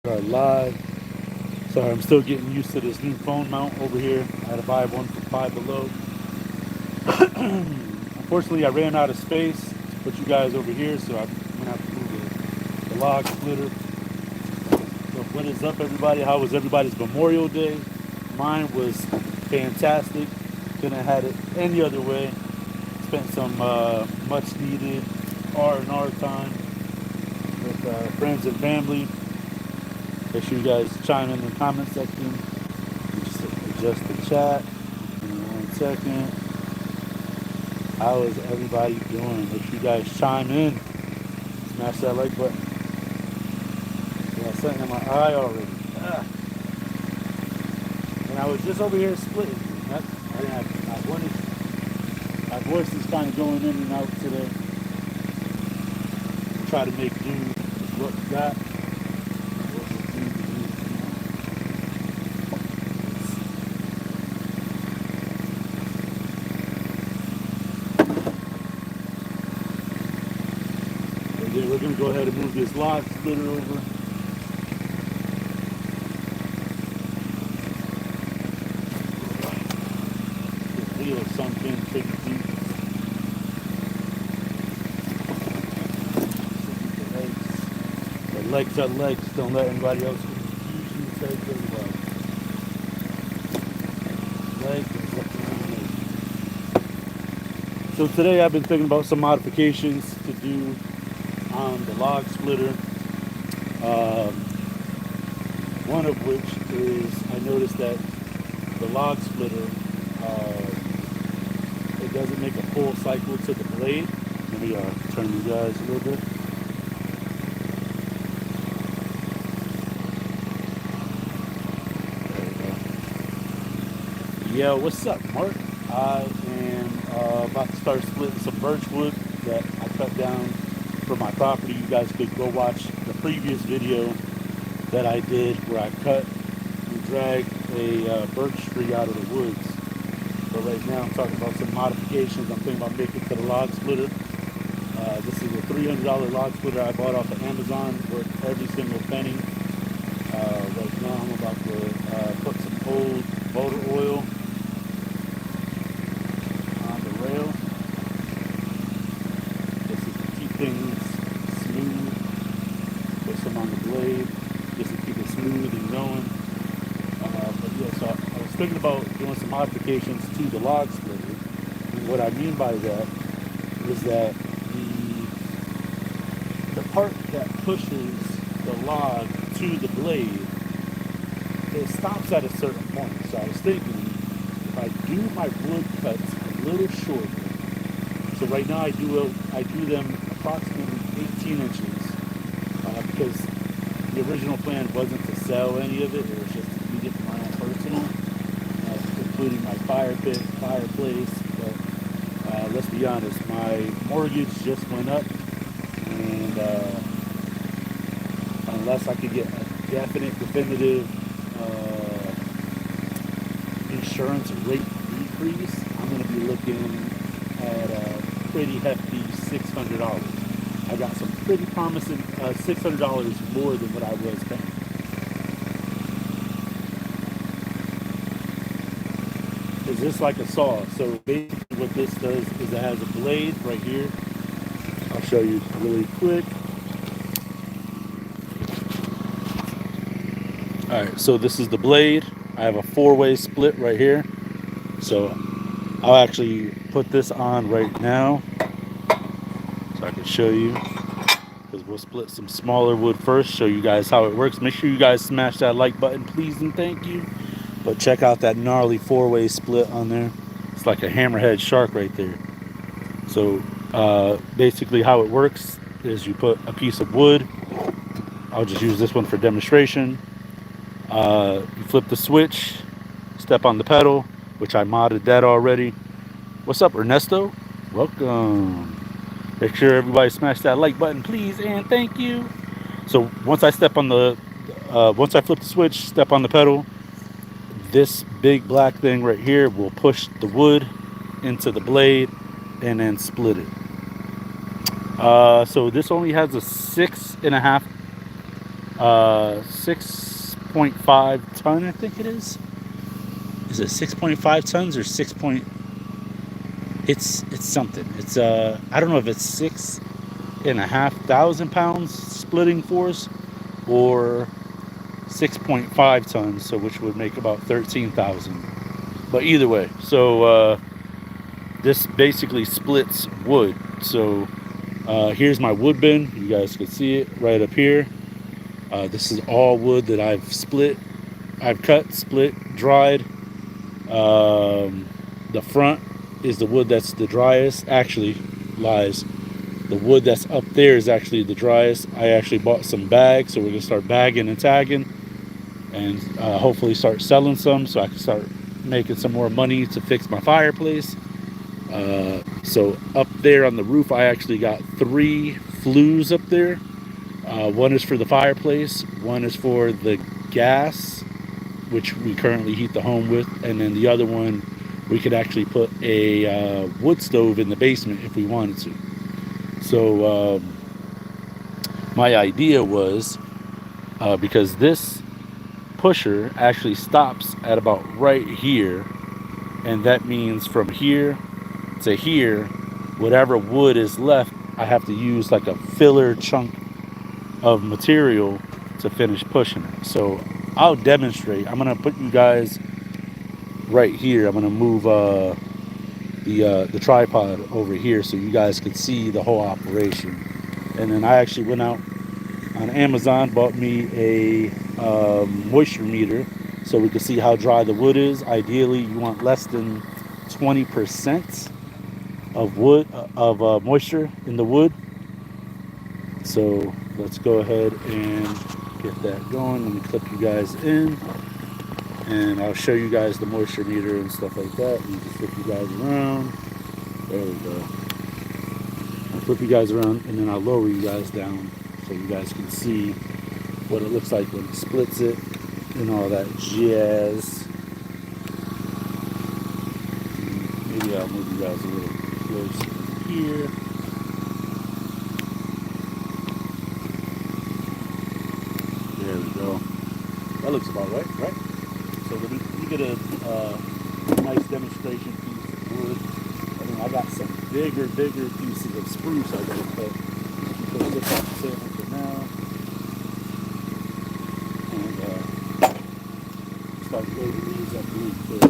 Are live. Sorry, I'm still getting used to this new phone mount over here. I had to buy one from Five Below. Unfortunately, I ran out of space to put you guys over here, so I'm gonna have to move the log splitter. So what is up, everybody? How was everybody's Memorial Day? Mine was fantastic. Couldn't have had it any other way. Spent some much needed R&R time with friends and family. Make sure you guys chime in the comment section. Just adjust the chat. Give me 1 second. How is everybody doing? Make sure you guys chime in. Smash that like button. I got something in my eye already. Ah. And I was just over here splitting. My voice is kind of going in and out today. Try to make do with what we got. We're going to go ahead and move this log splitter over. The wheel sunk in pretty deep. The legs are legs. Don't let anybody else confuse you. Say good luck. Legs are legs. So today I've been thinking about some modifications to do on the log splitter, one of which is I noticed that the log splitter, it doesn't make a full cycle to the blade. Let me turn you guys a little bit. There we go. Yeah, what's up, Mark? I am about to start splitting some birchwood that I cut down for my property. You guys could go watch the previous video that I did where I cut and dragged a birch tree out of the woods. But right now I'm talking about some modifications I'm thinking about making to the log splitter. This is a $300 log splitter I bought off of Amazon, worth every single penny. Right now I'm about to put some old motor oil on the rail. This is to keep things smooth. Put some on the blade just to keep it smooth and going. But yeah, so I was thinking about doing some modifications to the log splitter. And what I mean by that is that the part that pushes the log to the blade, it stops at a certain point. So I was thinking, if I do my wood cuts a little shorter, so right now I do them approximately 18 inches, because the original plan wasn't to sell any of it. It was just to keep it for my own personal, including my fire pit, fireplace. But let's be honest, my mortgage just went up, and unless I could get a definite, definitive insurance rate decrease, I'm going to be looking at a pretty hefty $600. I got some pretty promising $600 more than what I was paying. It's just like a saw. So basically what this does is it has a blade right here. I'll show you really quick. Alright, so this is the blade. I have a 4-way split right here. So I'll actually put this on right now so I can show you, because we'll split some smaller wood first, show you guys how it works. Make sure you guys smash that like button, please and thank you. But check out that gnarly 4-way split on there. It's like a hammerhead shark right there. So basically how it works is you put a piece of wood. I'll just use this one for demonstration. You flip the switch, step on the pedal, which I modded that already. What's up, Ernesto? Welcome. Make sure everybody smash that like button, please and thank you. So once I flip the switch, step on the pedal, this big black thing right here will push the wood into the blade and then split it. So this only has a 6.5 6.5 ton, I think it is. Is it 6.5 tons or 6 point? It's something. It's I don't know if it's 6,500 pounds splitting force or 6.5 tons, so which would make about 13,000. But either way, so this basically splits wood. So here's my wood bin. You guys can see it right up here. This is all wood that I've split. I've cut, split, dried. The front is the wood that's the driest. Actually, lies. The wood that's up there is actually the driest. I actually bought some bags, so we're gonna start bagging and tagging, and hopefully start selling some, so I can start making some more money to fix my fireplace. So up there on the roof, I actually got 3 flues up there. One is for the fireplace, one is for the gas, which we currently heat the home with, and then the other one, we could actually put a wood stove in the basement if we wanted to. So my idea was, because this pusher actually stops at about right here, and that means from here to here, whatever wood is left, I have to use like a filler chunk of material to finish pushing it. So I'll demonstrate. I'm gonna put you guys right here. I'm gonna move the tripod over here so you guys can see the whole operation. And then I actually went out on Amazon, bought me a moisture meter so we can see how dry the wood is. Ideally, you want less than 20% of wood moisture in the wood. So let's go ahead and get that going. Let me clip you guys in, and I'll show you guys the moisture meter and stuff like that. And just flip you guys around. There we go. I'll flip you guys around, and then I'll lower you guys down so you guys can see what it looks like when it splits it and all that jazz. Maybe I'll move you guys a little closer here. There we go. That looks about right? So let me get a nice demonstration piece of wood. I mean, I got some bigger pieces of spruce I gotta cut. So we'll look at the table for now. And start loading these up really quick.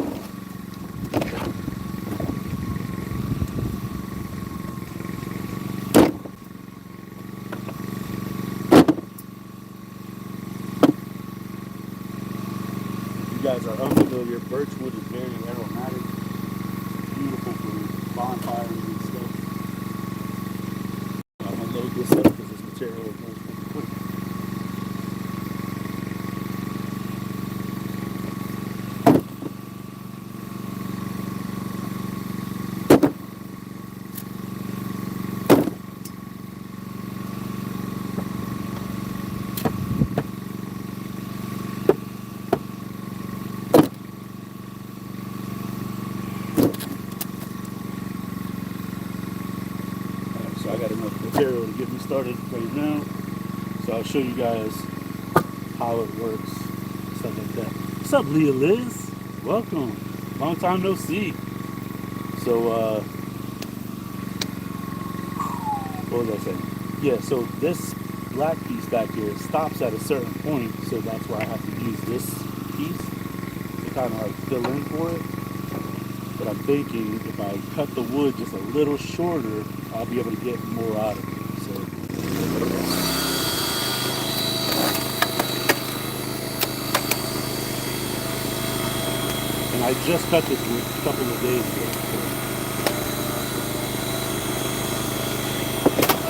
You guys are unfamiliar, birchwood is very aromatic, beautiful for bonfires and stuff. I'm gonna load this up because this material is pretty quick. So I got enough material to get me started right now. So I'll show you guys how it works, stuff like that. What's up, Leah Liz? Welcome. Long time no see. So what was I saying? Yeah, so this black piece back here stops at a certain point, so that's why I have to use this piece to kind of like fill in for it. But I'm thinking if I cut the wood just a little shorter, I'll be able to get more out of it. So and I just cut this wood a couple of days ago. So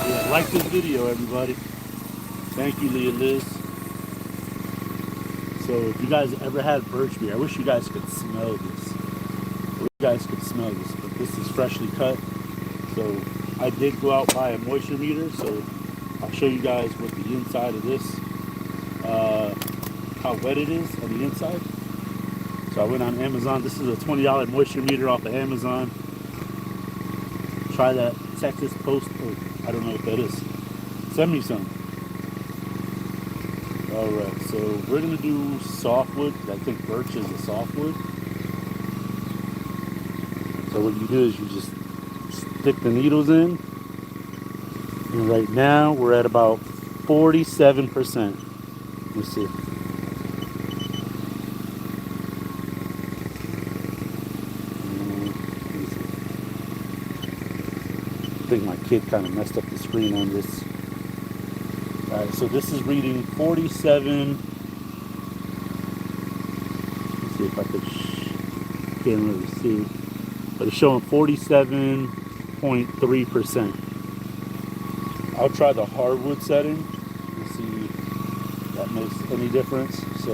yeah, like this video, everybody. Thank you, Leah Liz. So if you guys ever had birch tree, I wish you guys could smell this. You guys could smell this, but this is freshly cut. So I did go out buy a moisture meter, so I'll show you guys what the inside of this, how wet it is on the inside. So I went on Amazon. This is a $20 moisture meter off of Amazon. Try that Texas Post, or I don't know what that is. Send me some. Alright, so we're going to do softwood. I think birch is a softwood. So what you do is you just stick the needles in. And right now we're at about 47%. Let's see. I think my kid kind of messed up the screen on this. Alright, so this is reading 47. Let's see if I could, can't really see. But it's showing 47.3%. I'll try the hardwood setting and see if that makes any difference. So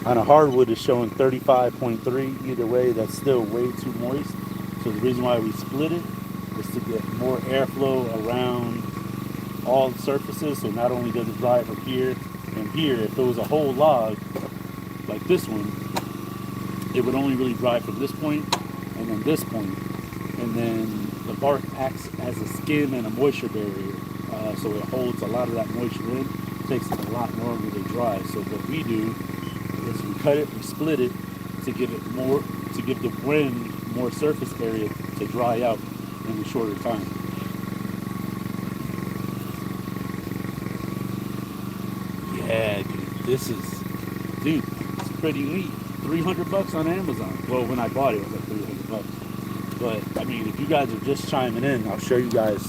on a hardwood it's showing 35.3. Either way, that's still way too moist. So the reason why we split it is to get more airflow around all the surfaces. So not only does it dry from here and here, if it was a whole log like this one, it would only really dry from this point and then this point. And then the bark acts as a skin and a moisture barrier. So it holds a lot of that moisture in. It takes it a lot longer to dry. So what we do is we cut it, we split it to give it more, to give the wind more surface area to dry out in a shorter time. Yeah, dude, dude, it's pretty neat. $300 on Amazon. Well, when I bought it was like $300. But I mean, if you guys are just chiming in, I'll show you guys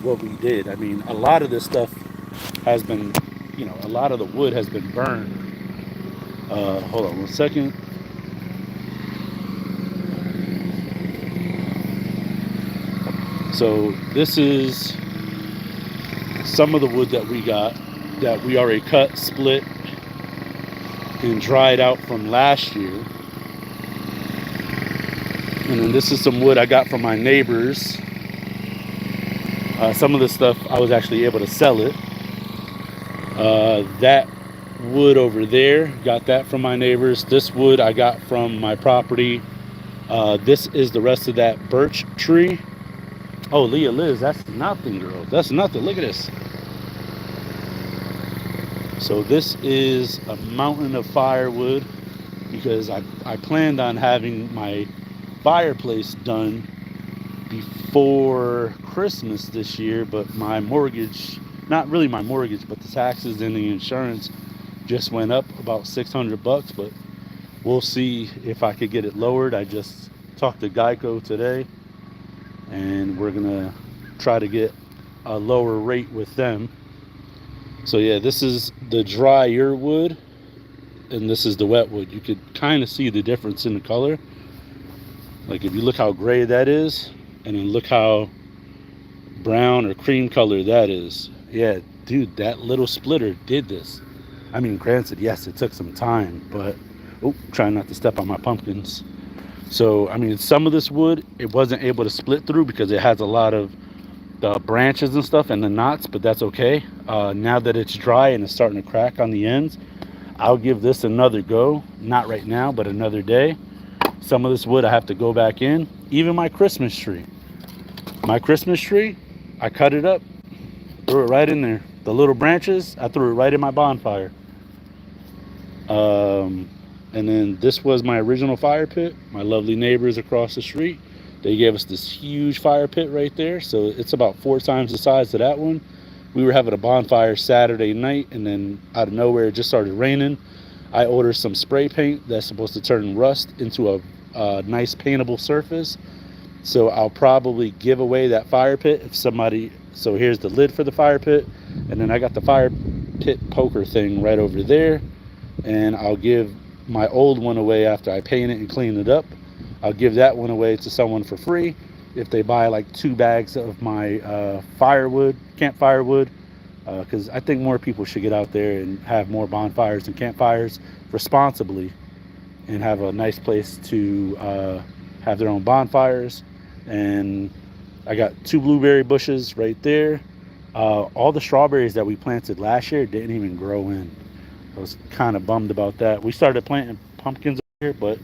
what we did. I mean, a lot of this stuff has been, you know, a lot of the wood has been burned. Hold on one second. So this is some of the wood that we got, that we already cut, split, and dried out from last year. And then this is some wood I got from my neighbors. Some of this stuff I was actually able to sell it. That wood over there, got that from my neighbors. This wood I got from my property. This is the rest of that birch tree. Oh, Leah Liz, that's nothing, girl. That's nothing. Look at this. So this is a mountain of firewood because I planned on having my fireplace done before Christmas this year, but my mortgage, not really my mortgage, but the taxes and the insurance just went up about $600. But we'll see if I could get it lowered. I just talked to Geico today, and we're gonna try to get a lower rate with them. So yeah, this is the drier wood and this is the wet wood. You could kind of see the difference in the color. Like if you look how gray that is, and then look how brown or cream color that is. Yeah, dude, that little splitter did this. I mean, granted, yes, it took some time, but trying not to step on my pumpkins. So I mean, some of this wood it wasn't able to split through because it has a lot of the branches and stuff and the knots, but that's okay. Now that it's dry and it's starting to crack on the ends, I'll give this another go. Not right now, but another day. Some of this wood I have to go back in. Even my Christmas tree, I cut it up, threw it right in there. The little branches, I threw it right in my bonfire. And then this was my original fire pit. My lovely neighbors across the street, they gave us this huge fire pit right there. So it's about 4 times the size of that one. We were having a bonfire Saturday night, and then out of nowhere it just started raining. I ordered some spray paint that's supposed to turn rust into a nice paintable surface. So I'll probably give away that fire pit if somebody, so here's the lid for the fire pit, and then I got the fire pit poker thing right over there, and I'll give my old one away after I paint it and clean it up. I'll give that one away to someone for free if they buy like 2 bags of my firewood, campfire wood, because I think more people should get out there and have more bonfires and campfires responsibly and have a nice place to have their own bonfires. And I got 2 blueberry bushes right there. All the strawberries that we planted last year didn't even grow in. I was kind of bummed about that. We started planting pumpkins here, but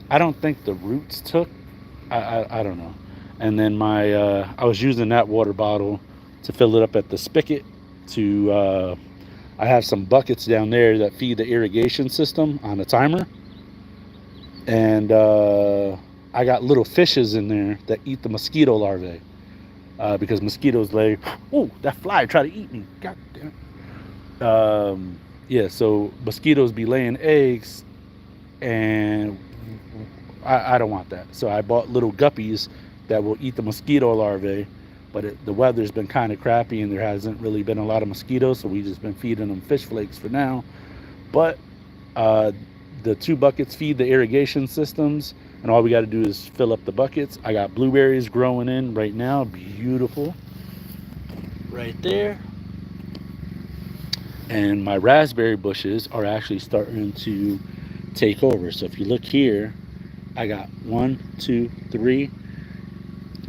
I don't think the roots took. I don't know. And then my I was using that water bottle to fill it up at the spigot to, I have some buckets down there that feed the irrigation system on a timer. And I got little fishes in there that eat the mosquito larvae. Because mosquitoes lay, oh, that fly tried to eat me. God damn it. Yeah, so mosquitoes be laying eggs, and I don't want that. So I bought little guppies that will eat the mosquito larvae. But the weather's been kind of crappy, and there hasn't really been a lot of mosquitoes, so we just been feeding them fish flakes for now. But the 2 buckets feed the irrigation systems, and all we got to do is fill up the buckets. I got blueberries growing in right now, beautiful, right there. And my raspberry bushes are actually starting to take over. So if you look here, I got 1, 2, 3.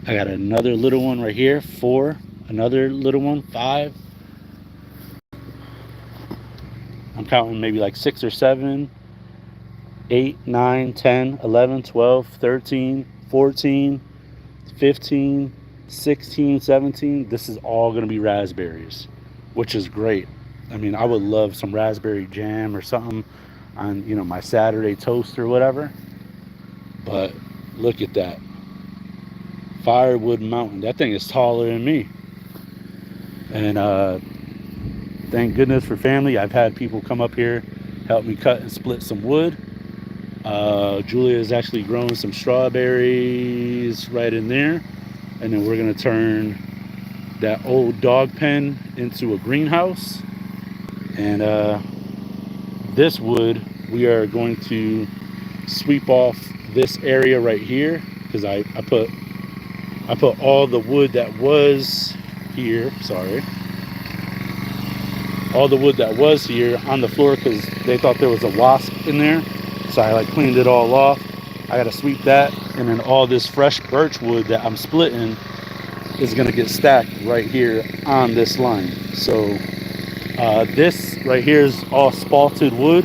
I got another little one right here, 4. Another little one, 5. I'm counting maybe like 6 or 7. 8, 9, 10, 11, 12, 13, 14, 15, 16, 17. This is all going to be raspberries, which is great. I mean, I would love some raspberry jam or something on, my Saturday toast or whatever. But look at that. Firewood Mountain. That thing is taller than me. And thank goodness for family. I've had people come up here, help me cut and split some wood. Julia is actually growing some strawberries right in there, and then we're gonna turn that old dog pen into a greenhouse. And this wood, we are going to sweep off this area right here, because I put all the wood that was here, all the wood that was here on the floor, because they thought there was a wasp in there. So I cleaned it all off. I gotta sweep that, and then all this fresh birch wood that I'm splitting is gonna get stacked right here on this line. So this right here is all spalted wood.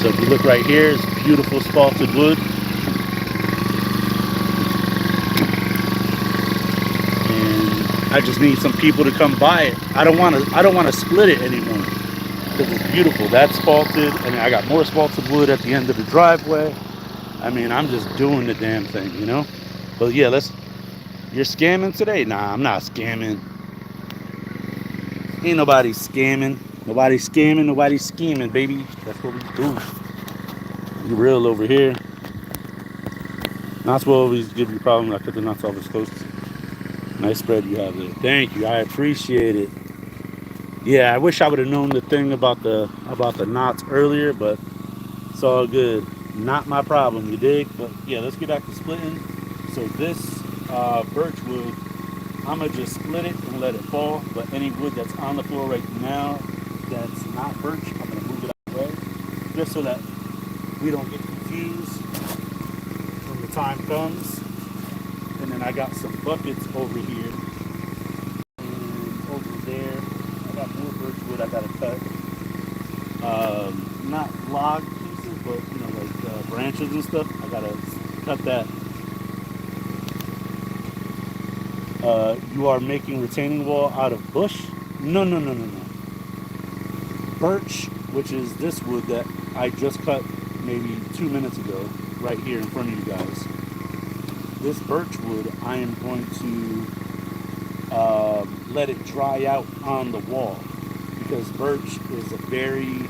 So if you look right here, it's beautiful spalted wood. And I just need some people to come buy it. I don't want to split it anymore, because it's beautiful. That's spalted. I mean, I got more spalted wood at the end of the driveway. I mean, I'm just doing the damn thing, But yeah, you're scamming today? Nah, I'm not scamming. Ain't nobody scamming. Nobody's scamming, nobody's scheming, baby. That's what we do. You real over here. Knots will always give you problems. I cut the knots off as close. Nice spread you have there. Thank you. I appreciate it. Yeah, I wish I would have known the thing about the knots earlier, but it's all good. Not my problem, you dig? But yeah, let's get back to splitting. So this birch wood, I'm gonna just split it and let it fall. But any wood that's on the floor right now that's not birch, I'm gonna move it out of the way, just so that we don't get confused when the time comes. And then I got some buckets over here and over there. I got more birchwood I gotta cut. Not log pieces, but like branches and stuff. I gotta cut that. You are making retaining wall out of bush? No. Birch, which is this wood that I just cut maybe 2 minutes ago, right here in front of you guys. This birch wood, I am going to let it dry out on the wall, because birch is a very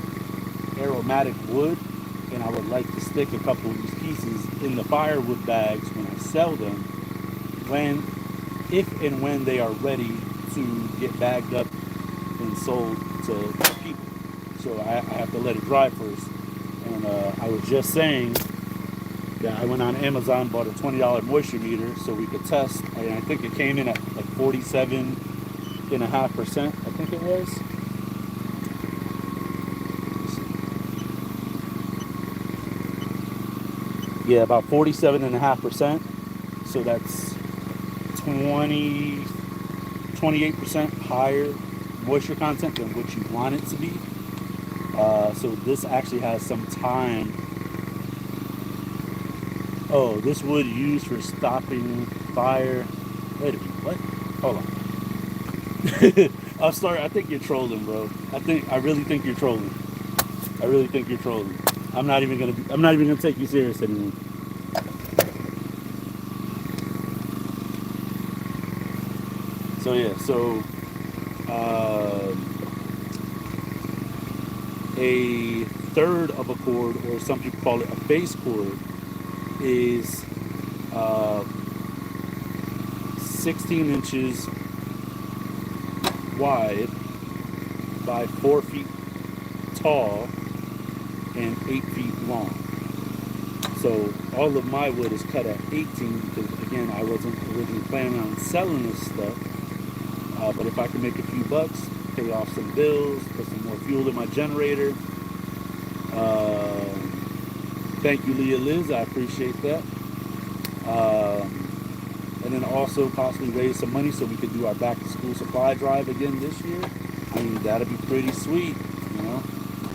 aromatic wood, and I would like to stick a couple of these pieces in the firewood bags when I sell them, if and when they are ready to get bagged up and sold to people. So I have to let it dry first. And I was just saying that I went on Amazon, bought a $20 moisture meter so we could test. I think it came in at like 47.5%, I think it was. Yeah, about 47.5%. So that's 28% higher moisture content than what you want it to be. So this actually has some time. Oh, this wood used for stopping fire. Wait a minute, what? Hold on. I think you're trolling, bro. I really think you're trolling. I really think you're trolling. I'm not even gonna take you serious anymore. So yeah, uh, a third of a chord, or some people call it a bass chord, is uh, 16 inches wide by 4 feet tall and 8 feet long. So all of my wood is cut at 18 because, again, I wasn't originally planning on selling this stuff. But if I can make a few bucks, pay off some bills, put some more fuel in my generator. Thank you, Leah Liz. I appreciate that. And then also possibly raise some money so we could do our back to school supply drive again this year. I mean, that'd be pretty sweet, you know.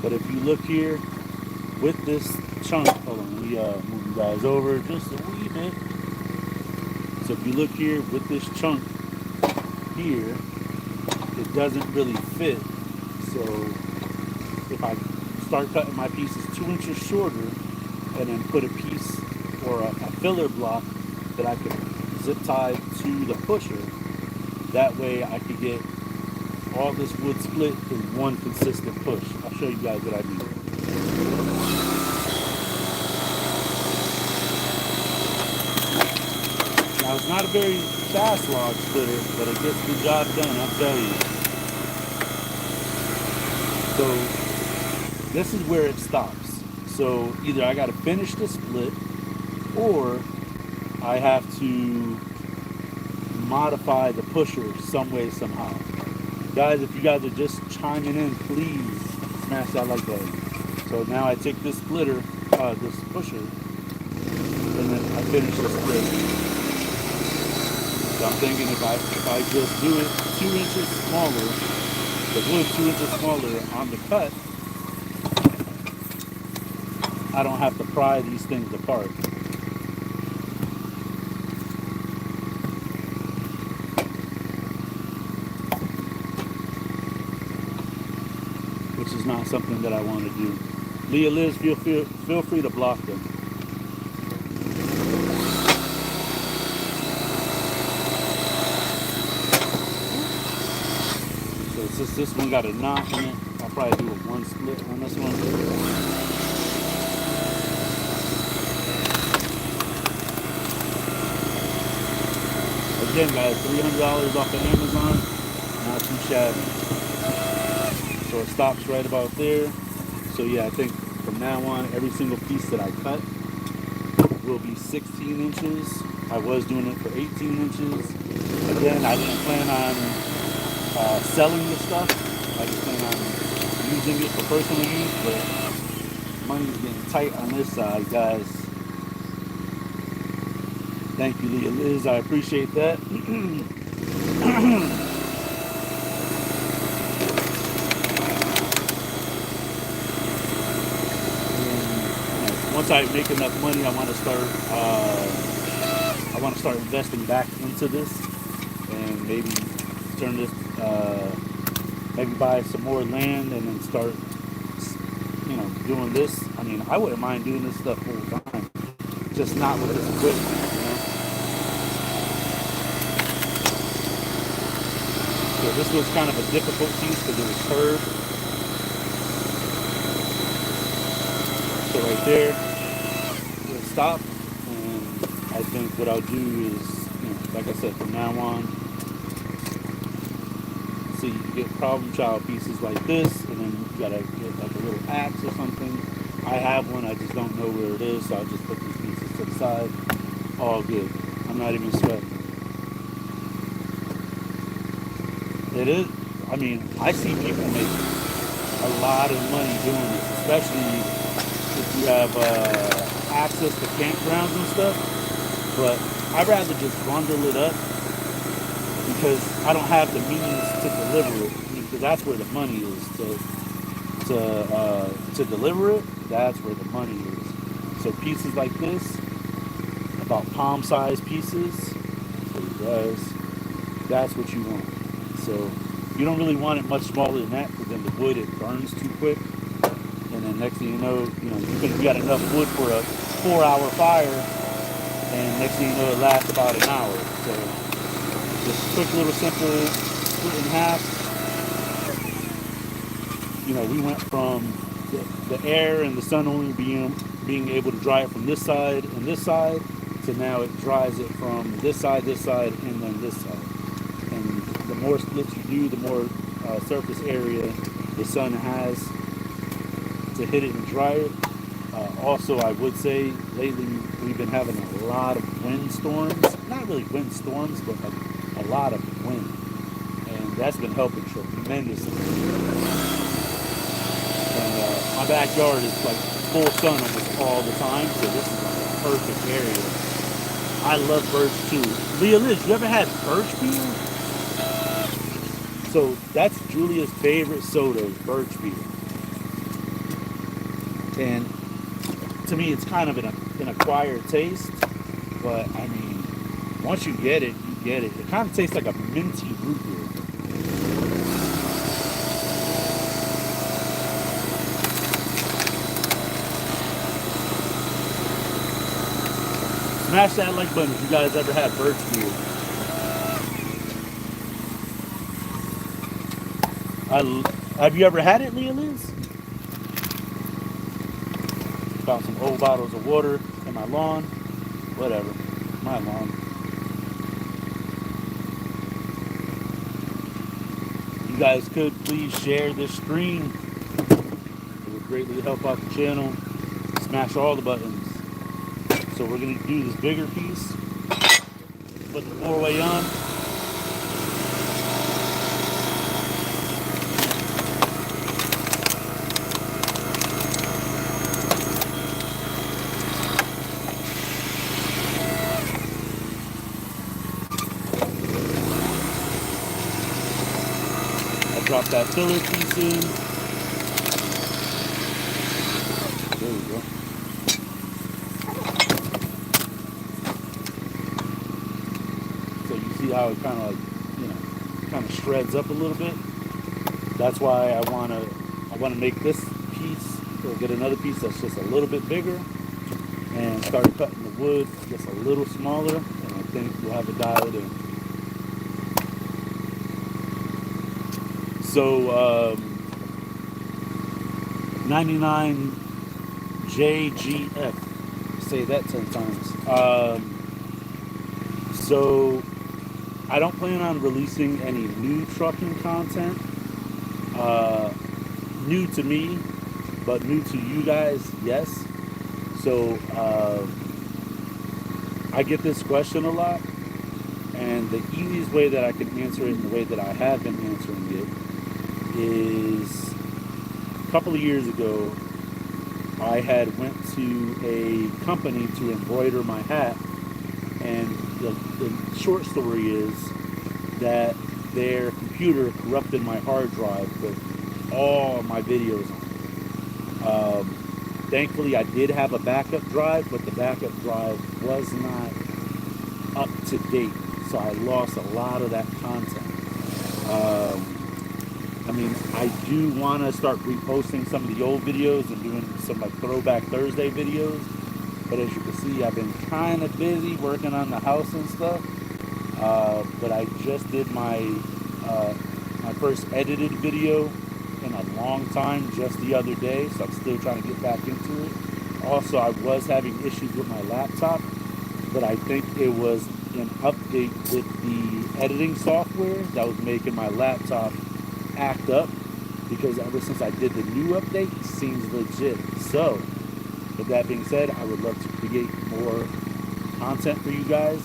But if you look here with this chunk, hold on, let me move you guys over just a wee bit. So if you look here with this chunk here, it doesn't really fit. So if I start cutting my pieces 2 inches shorter and then put a piece or a filler block that I could zip tie to the pusher, that way I could get all this wood split in one consistent push. I'll show you guys what I mean. Now it's not a very fast log splitter, but it gets the job done, I'll tell you. So this is where it stops. So either I gotta finish the split or I have to modify the pusher some way, somehow. Guys, if you guys are just chiming in, please smash that like button. So now I take this splitter, this pusher, and then I finish the split. So I'm thinking if I just do it 2 inches smaller, the wood 2 inches smaller on the cut, I don't have to pry these things apart. Which is not something that I want to do. Leah Liz, feel free to block them. So since this one got a knot in it, I'll probably do a one split on this one. Again, guys, $300 off of Amazon, not too shabby. So it stops right about there. So yeah, I think from now on, every single piece that I cut will be 16 inches. I was doing it for 18 inches. Again, I didn't plan on selling the stuff. I just plan on using it for personal use, but money's getting tight on this side, guys. Thank you, Leah Liz. I appreciate that. Once I make enough money, I want to start investing back into this, and maybe turn this, maybe buy some more land, and then start, doing this. I mean, I wouldn't mind doing this stuff full time, just not with this equipment, So this was kind of a difficult piece because it was curved. So right there, we'll stop, and I think what I'll do is, like I said, from now on, see, you can get problem child pieces like this, and then you gotta get like a little axe or something. I have one, I just don't know where it is, so I'll just put these pieces to the side. All good. I'm not even sweating. It is, I mean, I see people make a lot of money doing this, especially if you have access to campgrounds and stuff. But I'd rather just bundle it up because I don't have the means to deliver it. Because that's where the money is. To deliver it, that's where the money is. So pieces like this, about palm-sized pieces, so guys, that's what you want. So you don't really want it much smaller than that, because then the wood, it burns too quick. And then next thing you know, you got enough wood for a 4-hour fire, and next thing you know, it lasts about an hour. So just quick little simple split in half. We went from the air and the sun only being able to dry it from this side and this side, to now it dries it from this side, and then this side. And the more splits you do, the more surface area the sun has to hit it and dry it. Also, I would say lately we've been having a lot of wind storms. Not really wind storms, but a lot of wind. And that's been helping tremendously. And my backyard is like full sun almost all the time, so this is like a perfect area. I love birch too. Leah Liz, you ever had birch beer? So that's Julia's favorite soda, is birch beer. And to me, it's kind of an acquired taste, but I mean, once you get it, you get it. It kind of tastes like a minty root beer. Smash that like button if you guys ever had birch beer. Have you ever had it, Leah Liz? Found some old bottles of water in my lawn. Whatever. My lawn. You guys could please share this stream. It would greatly help out the channel. Smash all the buttons. So we're going to do this bigger piece. Put the 4-way on. Drop that filler piece in. There we go. So you see how it kind of shreds up a little bit. That's why I want to make this piece, or get another piece that's just a little bit bigger, and start cutting the wood just a little smaller, and I think we'll have it dialed in. So 99JGF, say that 10 times. So I don't plan on releasing any new trucking content. New to me, but new to you guys, yes. So I get this question a lot, and the easiest way that I can answer it, and the way that I have been answering it, is a couple of years ago, I had went to a company to embroider my hat, and the short story is that their computer corrupted my hard drive with all my videos on it. Thankfully, I did have a backup drive, but the backup drive was not up to date, so I lost a lot of that content. I mean, I do want to start reposting some of the old videos and doing some like Throwback Thursday videos. But as you can see, I've been kind of busy working on the house and stuff. But I just did my first edited video in a long time just the other day. So I'm still trying to get back into it. Also, I was having issues with my laptop, but I think it was an update with the editing software that was making my laptop act up, because ever since I did the new update, it seems legit. So with that being said, I would love to create more content for you guys.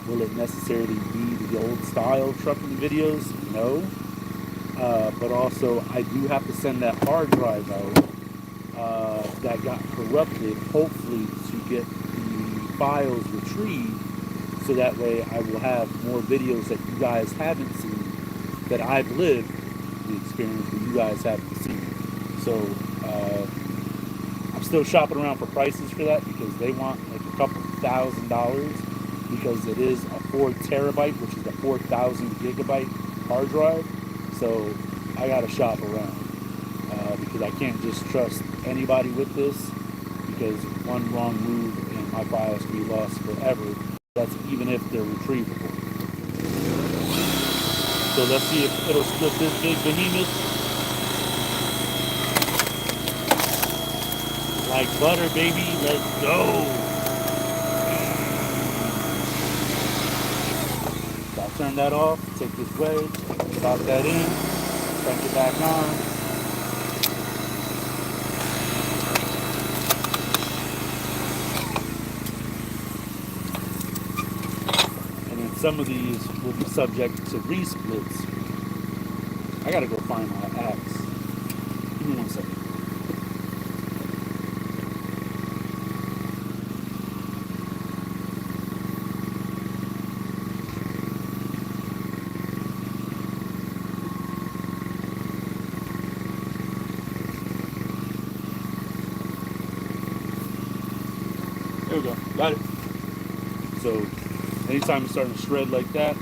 Will it necessarily be the old style trucking videos? No. But also I do have to send that hard drive out that got corrupted, hopefully to get the files retrieved, so that way I will have more videos that you guys haven't seen, that I've lived the experience that you guys haven't seen. So I'm still shopping around for prices for that, because they want like a couple $1,000, because it is a 4 terabyte, which is a 4,000 gigabyte hard drive, so I gotta shop around because I can't just trust anybody with this, because one wrong move and my files can be lost forever. That's even if they're retrievable. So let's see if it'll split this big behemoth. Like butter, baby. Let's go. So I'll turn that off. Take this wedge, lock that in, crank it back on. And then some of these will be subject to resplits. I gotta go find my axe. Give me 1 second. There we go. Got it. So anytime it's starting to shred like that,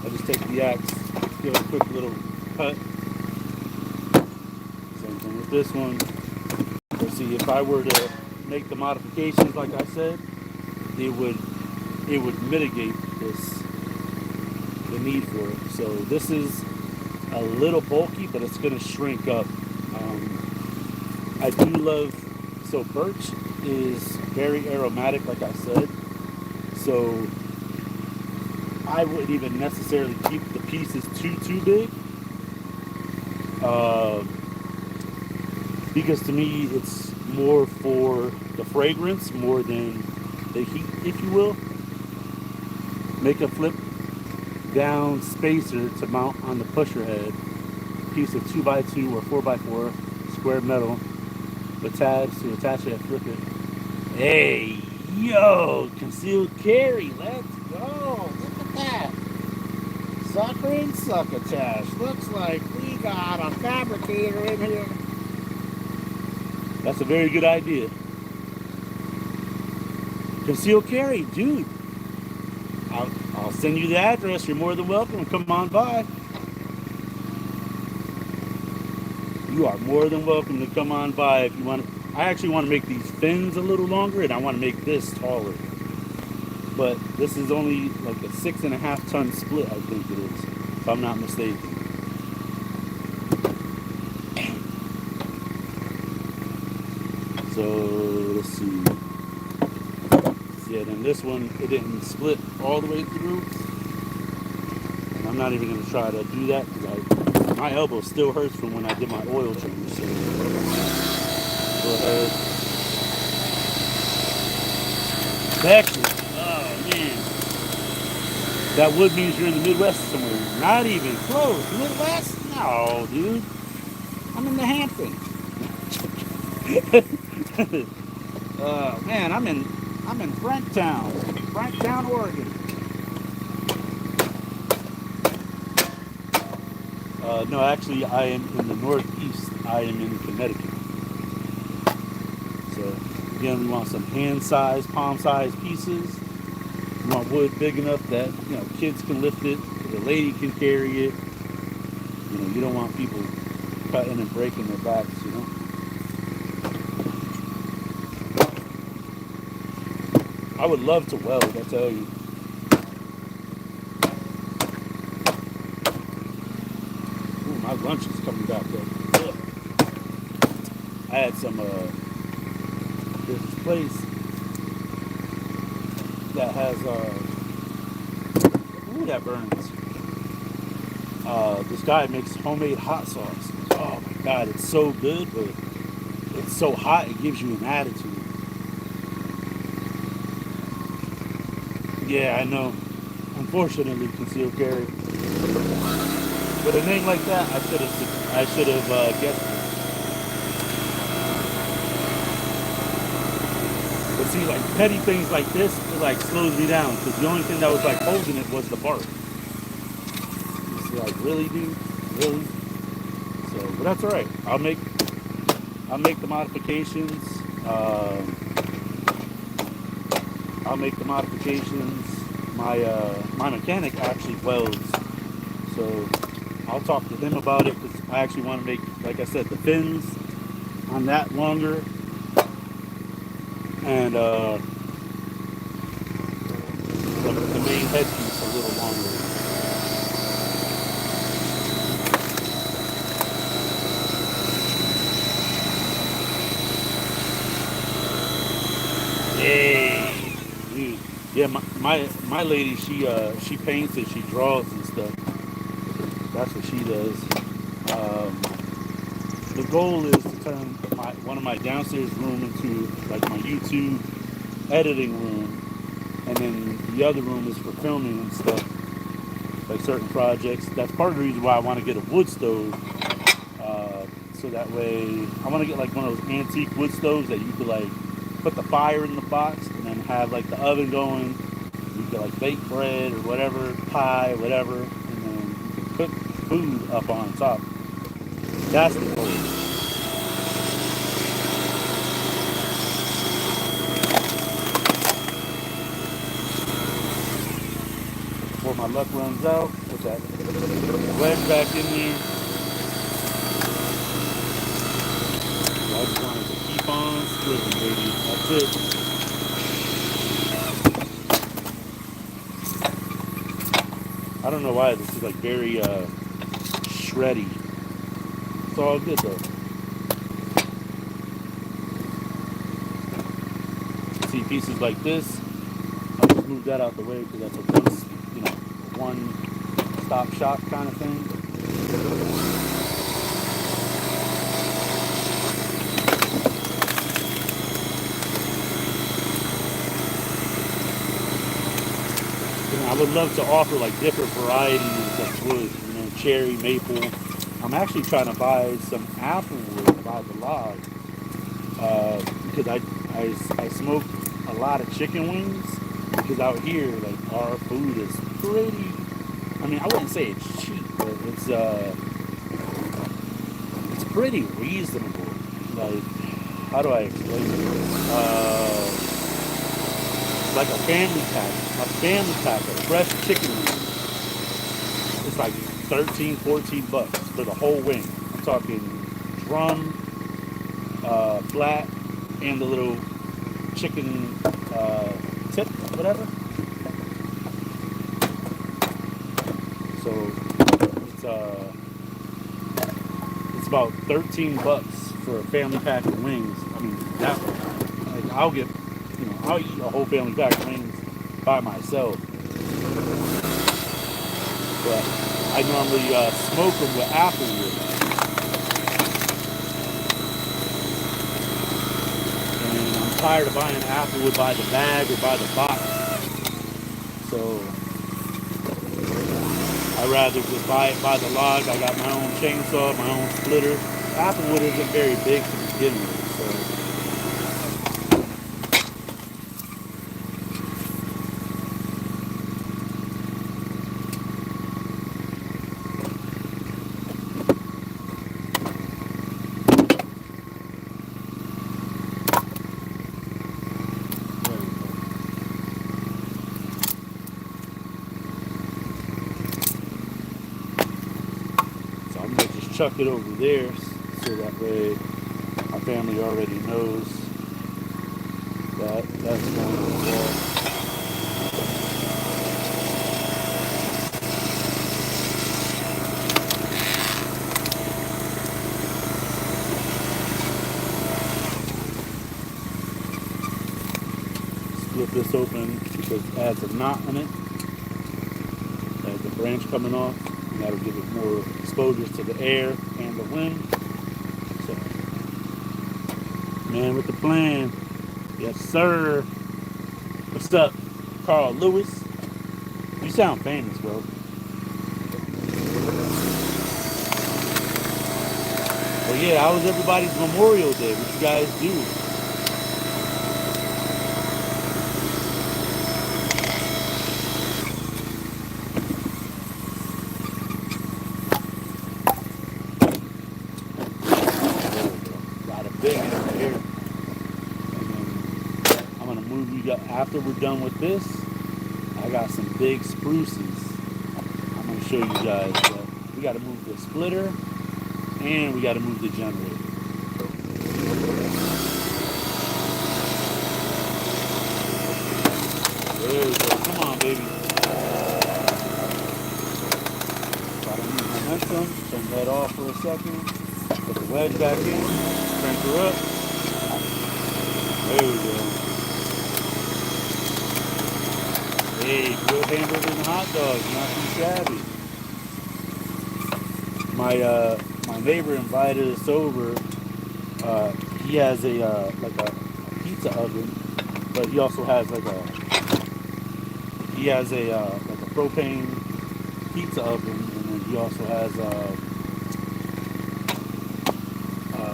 I just take the axe, give it a quick little cut. Same thing with this one. Let's see, if I were to make the modifications like I said, it would mitigate the need for it. So this is a little bulky, but it's going to shrink up. I do love, so birch is very aromatic, like I said. So I wouldn't even necessarily keep the pieces too big. Because to me, it's more for the fragrance more than the heat, if you will. Make a flip down spacer to mount on the pusher head. Piece of 2x2 or 4x4 square metal with tabs to attach it and flip it. Hey, yo, concealed carry. Let's go. Look at that. Sucker and succotash. Looks like we got a fabricator in here. That's a very good idea. Concealed carry, dude. I'll send you the address. You're more than welcome. Come on by. You are more than welcome to come on by if you want. I actually want to make these fins a little longer, and I want to make this taller. But this is only like a 6.5 ton split, I think it is, if I'm not mistaken. So let's see. Yeah, then this one, it didn't split all the way through. And I'm not even going to try to do that because my elbow still hurts from when I did my oil change. So go ahead. Texas. Oh, man. That would mean you're in the Midwest somewhere. Not even close. Midwest? No, dude. I'm in the Hamptons. Oh, man, I'm in Franktown, Oregon. No, actually, I am in the Northeast. I am in Connecticut. So, again, we want some hand-sized, palm-sized pieces. We want wood big enough that, kids can lift it, the lady can carry it. You don't want people cutting and breaking their backs, I would love to weld, I tell you. Ooh, my lunch is coming back up. Ugh. I had some, there's this place that has, ooh, that burns. This guy makes homemade hot sauce. Oh my God, it's so good, but it's so hot, it gives you an attitude. Yeah, I know. Unfortunately, concealed carry. With a name like that, I should have guessed it. But see, like petty things like this, it slows me down because the only thing that was holding it was the bark. It's really, dude, really. So, but that's all right. I'll make the modifications. My mechanic actually welds, so So I'll talk to him about it because I actually want to make, like I said, the fins on that longer, and the main headpiece a little longer. Yay! Dude. Yeah, my lady, she paints and she draws and stuff. That's what she does. The goal is to turn one of my downstairs room into like my YouTube editing room, and then the other room is for filming and stuff, like certain projects. That's part of the reason why I want to get a wood stove, so that way I want to get like one of those antique wood stoves that you could like put the fire in the box and then have like the oven going. You could like bake bread or whatever, pie, whatever, and then you could cook food up on top. That's the goal. Before my luck runs out, put that wedge back in there. I just wanted to keep on splitting, baby. That's it. I don't know why this is like very shreddy. It's all good though. See pieces like this. I'll just move that out the way because that's a one stop shop kind of thing. I would love to offer like different varieties of wood, cherry, maple. I'm actually trying to buy some apple wood by the log because I smoke a lot of chicken wings, because out here like our food is pretty, I mean I wouldn't say it's cheap, but it's pretty reasonable. Like, how do I explain it? Like a family pack of fresh chicken wings. It's like 13, 14 bucks for the whole wing. I'm talking drum, flat, and the little chicken tip, whatever. So it's about 13 bucks for a family pack of wings. I mean, that like I'll eat a whole family pack of wings by myself. But I normally smoke them with apple wood. And I'm tired of buying apple wood by the bag or by the box. So I'd rather just buy it by the log. I got my own chainsaw, my own splitter. Apple wood isn't very big to begin with, so. Chuck it over there so that way my family already knows that that's going on the wall. Split this open because it adds a knot in it. There's a branch coming off. That'll give it more exposure to the air and the wind. So, man with the plan. Yes, sir. What's up, Carl Lewis? You sound famous, bro. Well, yeah, how was everybody's Memorial Day? What you guys do? After we're done with this, I got some big spruces. I'm going to show you guys that we got to move the splitter and we got to move the generator. There we go. Come on, baby. Gotta lose momentum. Turn that off for a second. Put the wedge back in. Crank her up. There we go. Hey, grilled hamburgers and hot dogs. Not too shabby. My neighbor invited us over. He has a like a pizza oven, but he also has like a propane pizza oven, and then he also has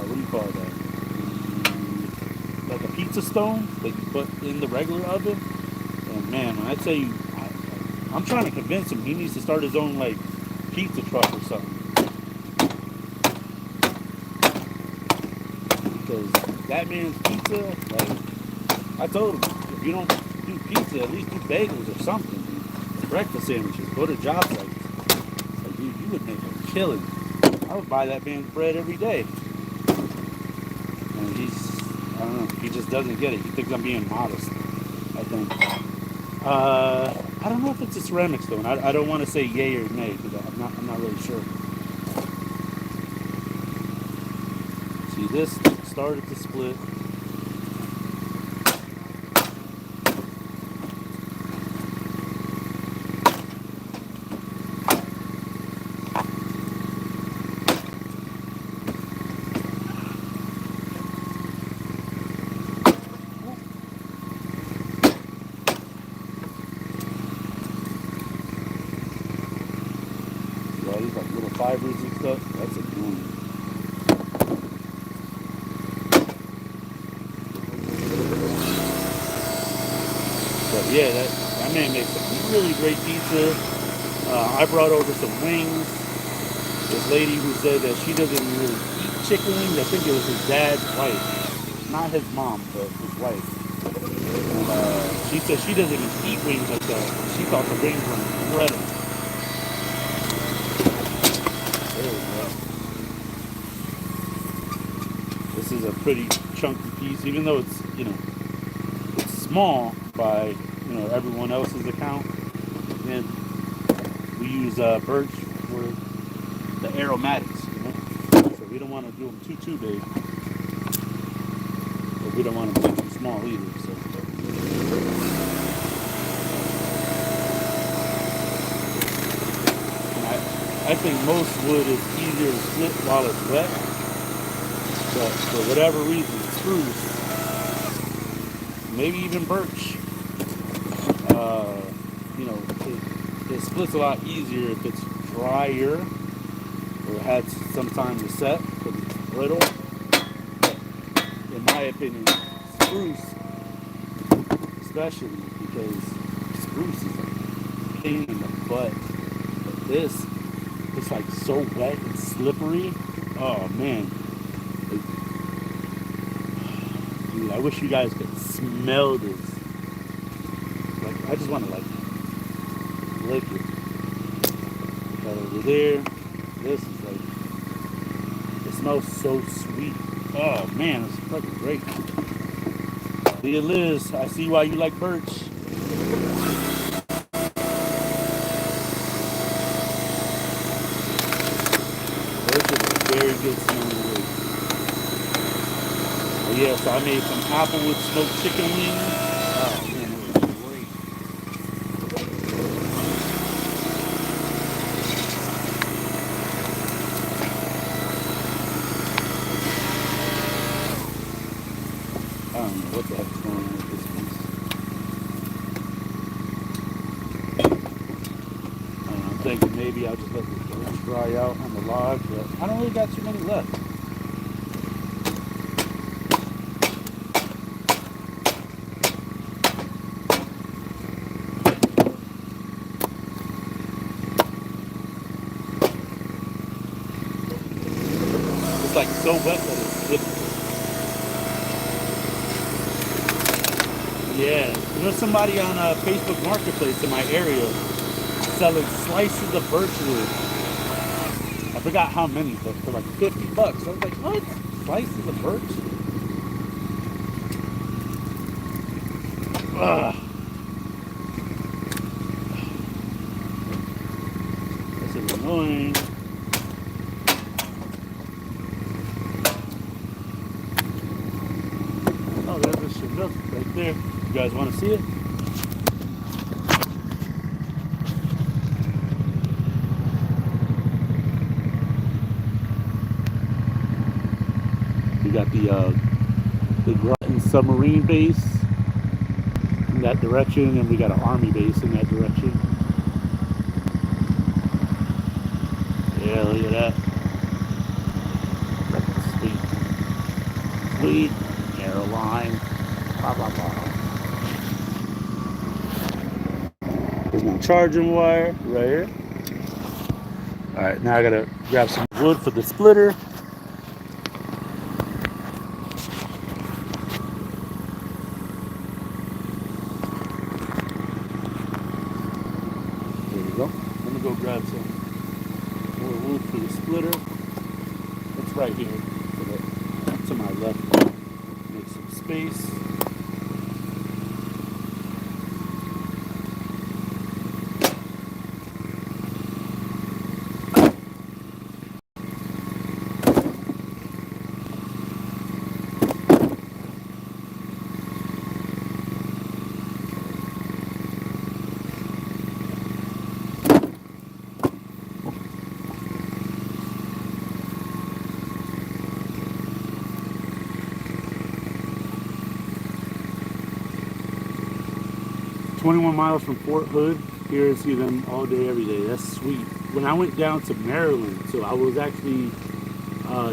what do you call that? Like a pizza stone that you put in the regular oven. And man, when I tell you, I'm trying to convince him he needs to start his own like pizza truck or something. Because that man's pizza, like I told him, if you don't do pizza, at least do bagels or something. Dude. Breakfast sandwiches, go to job sites. Like, dude, you would make a killing. I would buy that man's bread every day. And I don't know, he just doesn't get it. He thinks I'm being modest, I think. I don't know if it's a ceramic stone. I don't want to say yay or nay because I'm not really sure. See, this started to split. These like little fibers and stuff. That's annoying. But yeah, that man makes some really great pizza. I brought over some wings. This lady who said that she doesn't really eat chicken wings. I think it was his dad's wife, not his mom, but his wife. And she said she doesn't even eat wings like that. She thought the wings were incredible. This is a pretty chunky piece, even though it's, it's small by, everyone else's account. And we use birch for the aromatics, So we don't want to do them too big, but we don't want them to be too small either. So. And I think most wood is easier to split while it's wet. But for whatever reason, spruce, maybe even birch, it splits a lot easier if it's drier or it had some time to set because it's brittle. But in my opinion, spruce, especially because spruce is a pain in the butt. But this, it's like so wet and slippery. Oh man. Dude, I wish you guys could smell this. Like, I just want to lick it. But over there, this is like, it smells so sweet. Oh man, it's fucking great. Dear Liz, I see why you like birch. Birch is a very good smelling wood. Yeah, so I made some Applewood smoked chicken wings. Oh man, it was great. I don't know what the heck is going on with this piece. I don't know, I'm thinking maybe I'll just let the birch dry out on the log, but I don't really got too many left. Like so wet that it's difficult. Yeah, there's somebody on Facebook Marketplace in my area selling slices of birchwood. I forgot how many, but for like $50. I was like, what? Slices of birch? Ugh. This is annoying. Oh, there's a Chinook right there. You guys want to see it? We got the Grub submarine base in that direction, and we got an army base in that direction. Yeah, look at that. Sweet. Sweet airline. Blah, blah, blah. There's my charging wire right here. Alright, now I gotta grab some wood for the splitter. There we go. Let me go grab some more wood for the splitter. It's right here to my left. Make some space. 21 miles from Fort Hood. Here and see them all day, every day. That's sweet. When I went down to Maryland, so I was actually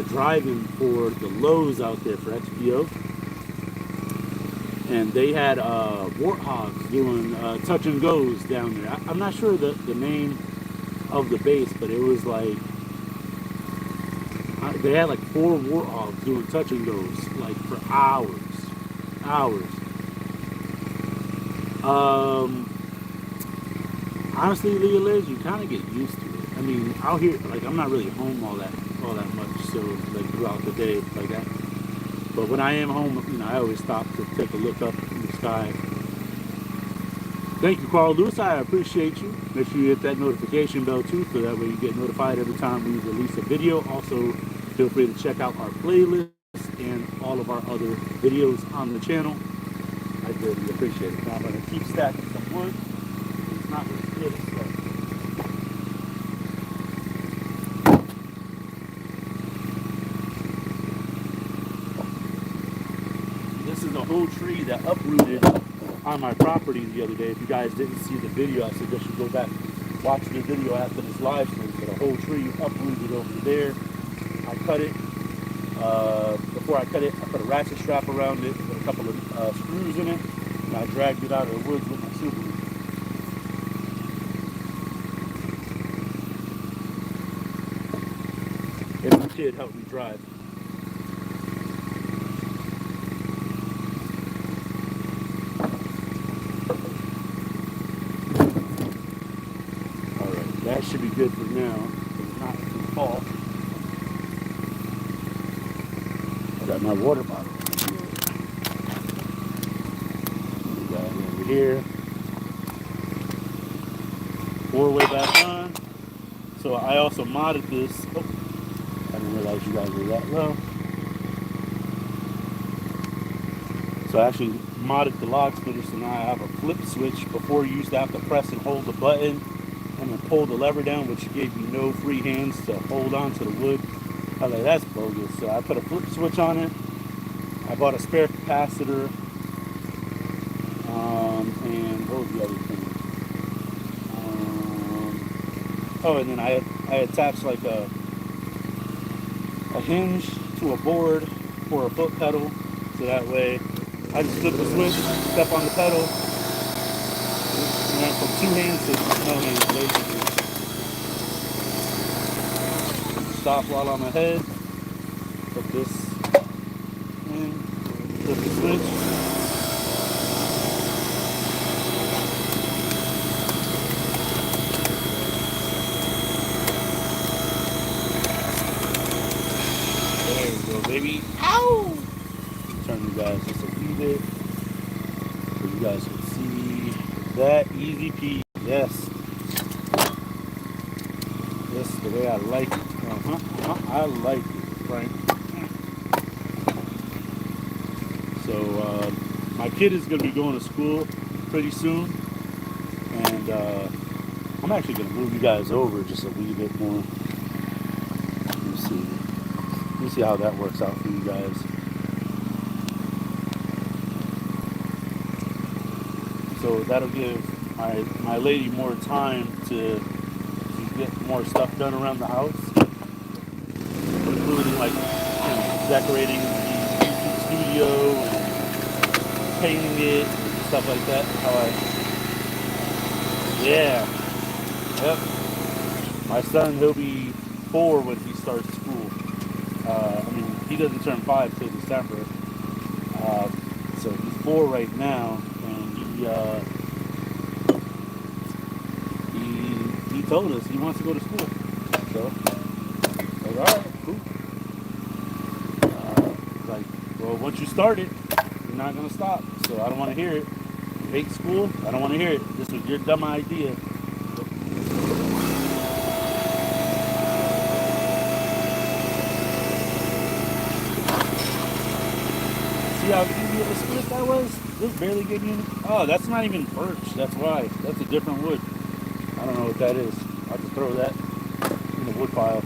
driving for the Lowe's out there for XPO, and they had warthogs doing touch and goes down there. I'm not sure the name of the base, but it was like they had like 4 warthogs doing touch and goes like for hours. Honestly, Leah Liz, you kind of get used to it. I mean, out here, like, I'm not really home all that much, so like throughout the day like that. But when I am home, you know, I always stop to take a look up in the sky. Thank you, Carl Lewis. I appreciate you. Make sure you hit that notification bell too, so that way you get notified every time we release a video. Also, feel free to check out our playlist and all of our other videos on the channel. I really appreciate it. Now I'm going to keep stacking some wood. It's not really good. This is a whole tree that uprooted on my property the other day. If you guys didn't see the video, I suggest you go back and watch the video after this live stream. But a whole tree uprooted over there. I cut it. Before I cut it, I put a ratchet strap around it with a couple of screws in it, and I dragged it out of the woods with my Subaru. And my kid helped me drive. Alright, that should be good for now. It's not going to fall. I got my water bottle over here. 4-way back on. So I also modded this. Oh, I didn't realize you guys were that low. So I actually modded the log splitter, so now I have a flip switch. Before you used to have to press and hold the button and then pull the lever down, which gave you no free hands to hold on to the wood. I was like, that's bogus. So I put a flip switch on it. I bought a spare capacitor. And what was the other thing? Oh, and then I attached like a hinge to a board for a foot pedal. So that way I just flip the switch, step on the pedal, and went from 2 hands to no hands, basically. Stop while I'm ahead. Put this in, flip the switch. There you go, baby. Ow! Turn you guys just a wee bit so you guys can see that easy peasy. Yes. Yes, the way I like it. I like it, Frank. So, my kid is going to be going to school pretty soon. And I'm actually going to move you guys over just a wee bit more. Let me see. Let me see how that works out for you guys. So that'll give my lady more time to get more stuff done around the house, including like decorating the YouTube studio and painting it and stuff like that. Yeah, yep. My son, he'll be 4 when he starts school. I mean, he doesn't turn 5 till December. So he's 4 right now, and he told us he wants to go to school. So, like, all right, cool. Like, well, once you start it, you're not gonna stop. So I don't want to hear it. You hate school? I don't want to hear it. This was your dumb idea. See how easy of a split that was? This barely gave you. Oh, that's not even birch. That's why. That's a different wood. I don't know what that is. I'll just throw that in the wood pile.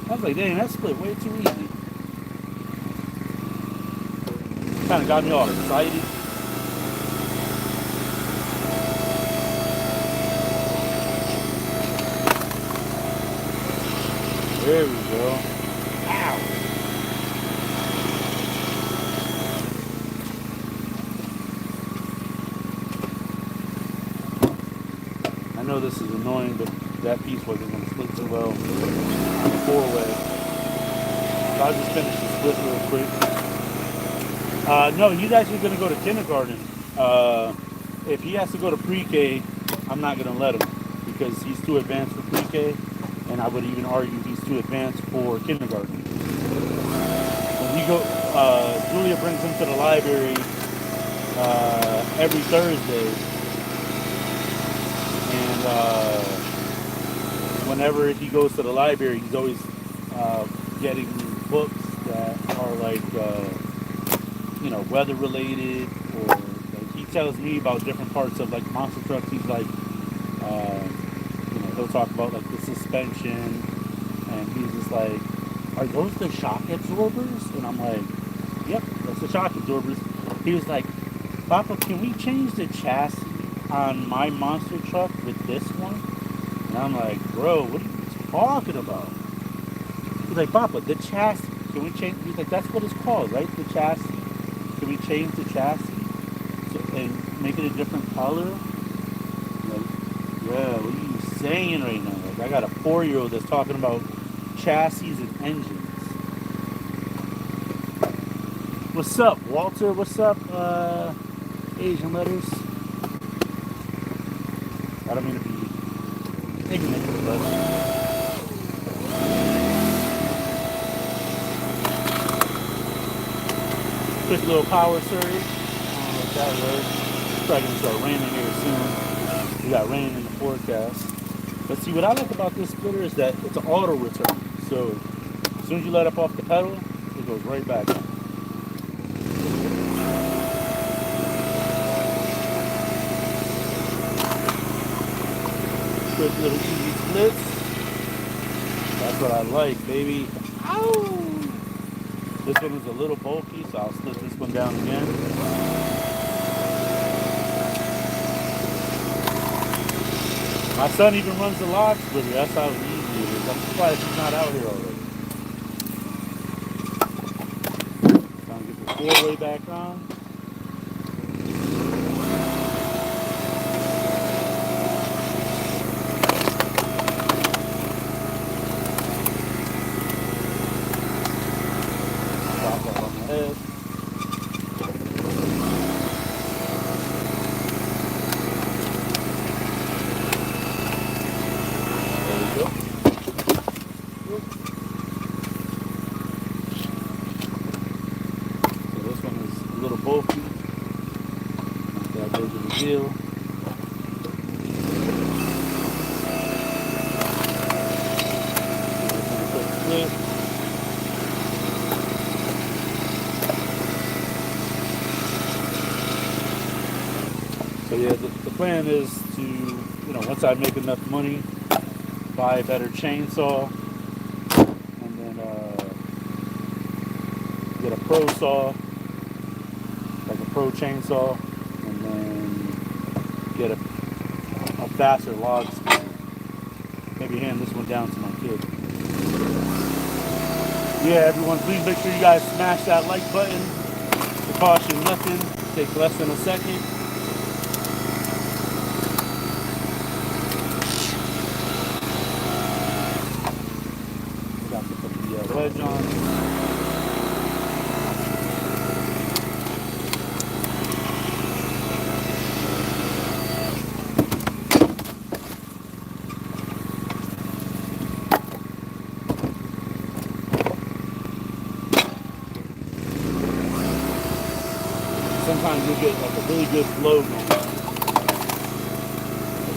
I was like, dang, that split way too easy. Kind of got me all excited. There we go. Ow! I know this is annoying, but that piece wasn't going to split too well on the 4-way. So I'll just finish the split real quick. No, he's actually going to go to kindergarten. If he has to go to pre-K, I'm not going to let him because he's too advanced for pre-K, and I would even argue he's too advanced for kindergarten. When we go, Julia brings him to the library every Thursday, and whenever he goes to the library, he's always getting books that are like, weather related, or like, he tells me about different parts of like monster trucks. He's like, he'll talk about like the suspension, and he's just like, are those the shock absorbers? And I'm like, yep, that's the shock absorbers. He was like, Papa, can we change the chassis on my monster truck with this one? And I'm like, bro, what are you talking about? He's like, Papa, the chassis, can we change? He's like, that's what it's called, right? The chassis. Can we change the chassis and make it a different color? Like, yeah, what are you saying right now? Like, I got a 4-year-old that's talking about chassis and engines. What's up, Walter? What's up, Asian letters? I don't mean to be ignorant, but quick little power surge. I don't know if that works. It's probably gonna start raining here soon. We got rain in the forecast. But see, what I like about this splitter is that it's an auto return. So as soon as you let up off the pedal, it goes right back on. Quick little easy splits. That's what I like, baby. Ow! This one is a little bulky, so I'll split this one down again. My son even runs the log splitter. That's how easy it is. I'm surprised he's not out here already. Trying to get the 4-way back on. deal. Split. So yeah, the plan is to, once I make enough money, buy a better chainsaw, and then get a pro saw, like a pro chainsaw, and then get a faster log speed. Maybe hand this one down to my kid. Yeah, everyone, please make sure you guys smash that like button. It costs you nothing. It takes less than a second. We got to put the wedge on. Sometimes you'll get like a really good flow going.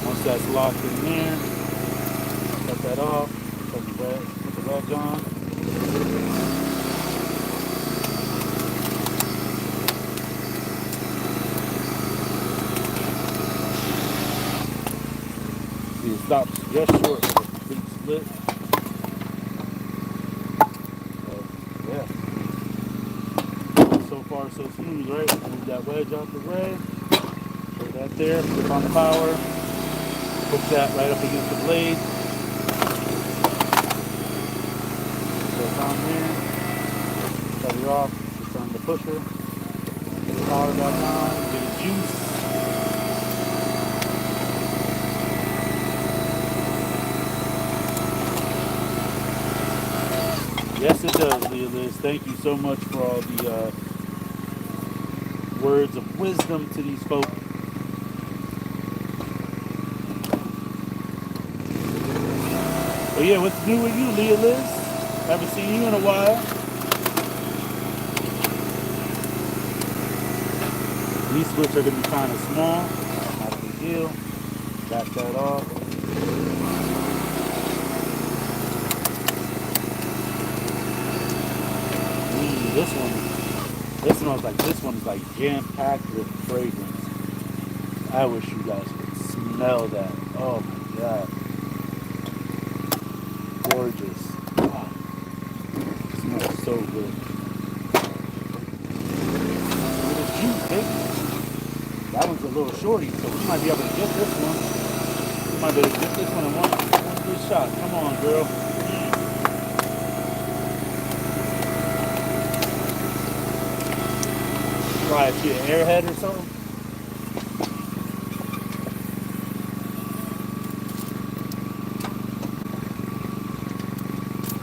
Once that's locked in there, cut that off, put the wedge on. See, it stops just short of a complete split. So, yeah. So far so smooth, right? Move that wedge out the way. Put that there, flip on the power. Hook that right up against the blade. So it's on there. Cut it off. Just on the pusher. Get the power back on. Get it juice. Yes, it does, Leah Liz. Thank you so much for all the words of wisdom to these folks. But yeah, what's new with you, Leah Liz? Haven't seen you in a while. These splits are going to be kind of small. Not a big deal. Back that off. This smells like, this one is like jam-packed with fragrance. I wish you guys could smell that. Oh my God. Gorgeous. Oh, it smells so good. Look at this juice, baby. That one's a little shorty, so we might be able to get this one. We might be able to get this one in one good shot. Come on, girl. Try if she an airhead or something.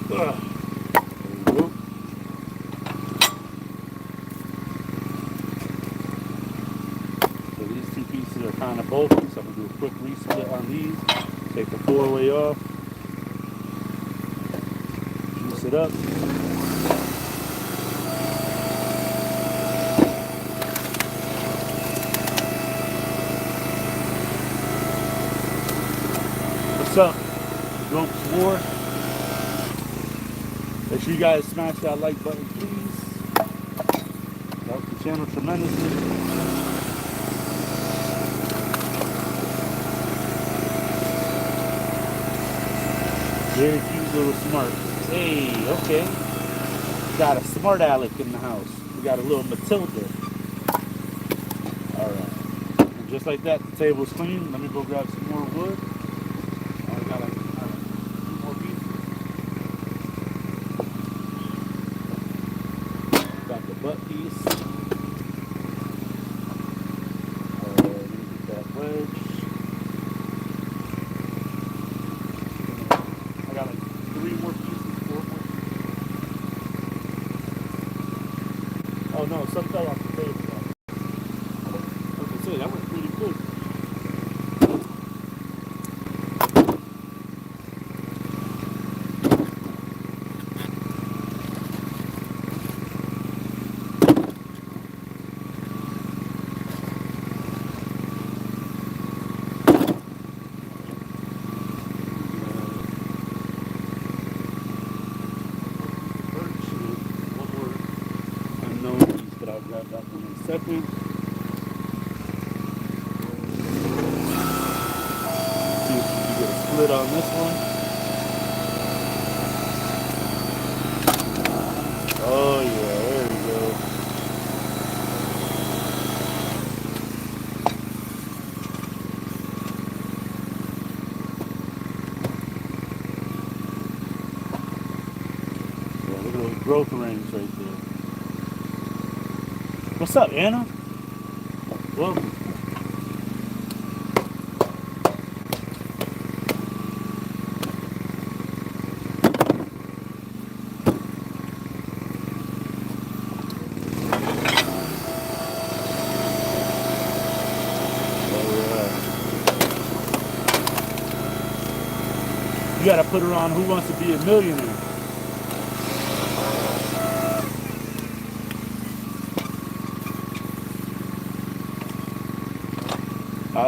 There you go. So these two pieces are kind of bulky, so I'm going to do a quick resplit on these. Take the 4-way off. Juice it up. What's up, Grumps War? Make sure you guys smash that like button, please. Help the channel tremendously. Very cute little smart. Hey, okay. We got a smart aleck in the house. We got a little Matilda. Alright. And just like that, the table's clean. Let me go grab some more wood. Butt piece. Let me get that wedge. I got like 3 more pieces, 4 more pieces. Oh no, some fell off the table. I was gonna say, that went pretty good. grab that one in a second. See if you can get a split on this one. Oh yeah, there we go. Yeah, look at those growth rings right there. What's up, Anna? Welcome. You gotta put her on Who Wants to Be a Millionaire.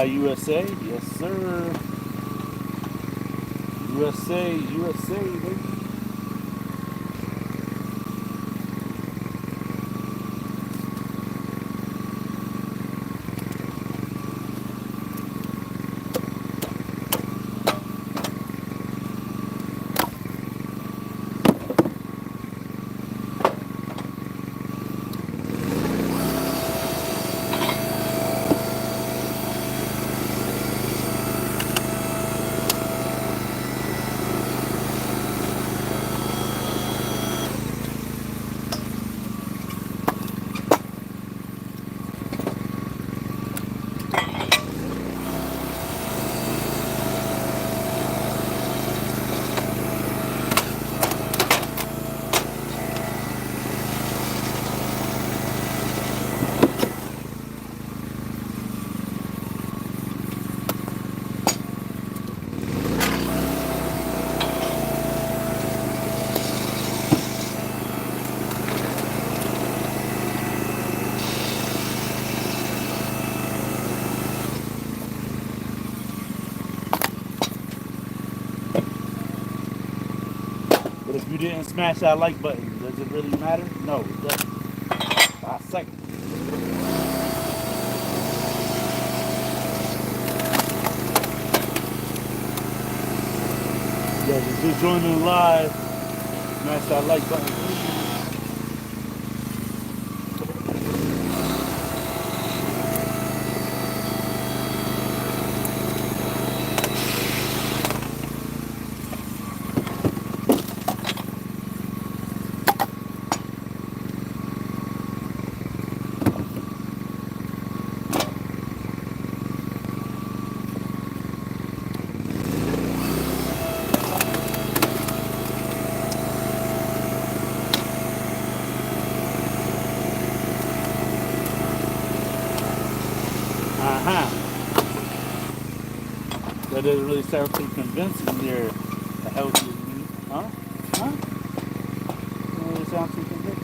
USA, yes sir. USA, baby. But if you didn't smash that like button, does it really matter? No, it doesn't. 5 seconds. Yeah, if you're just joining live, smash that like button, please. That doesn't really sound too convincing there. The health is me. Huh? Huh? Doesn't really sound too convincing.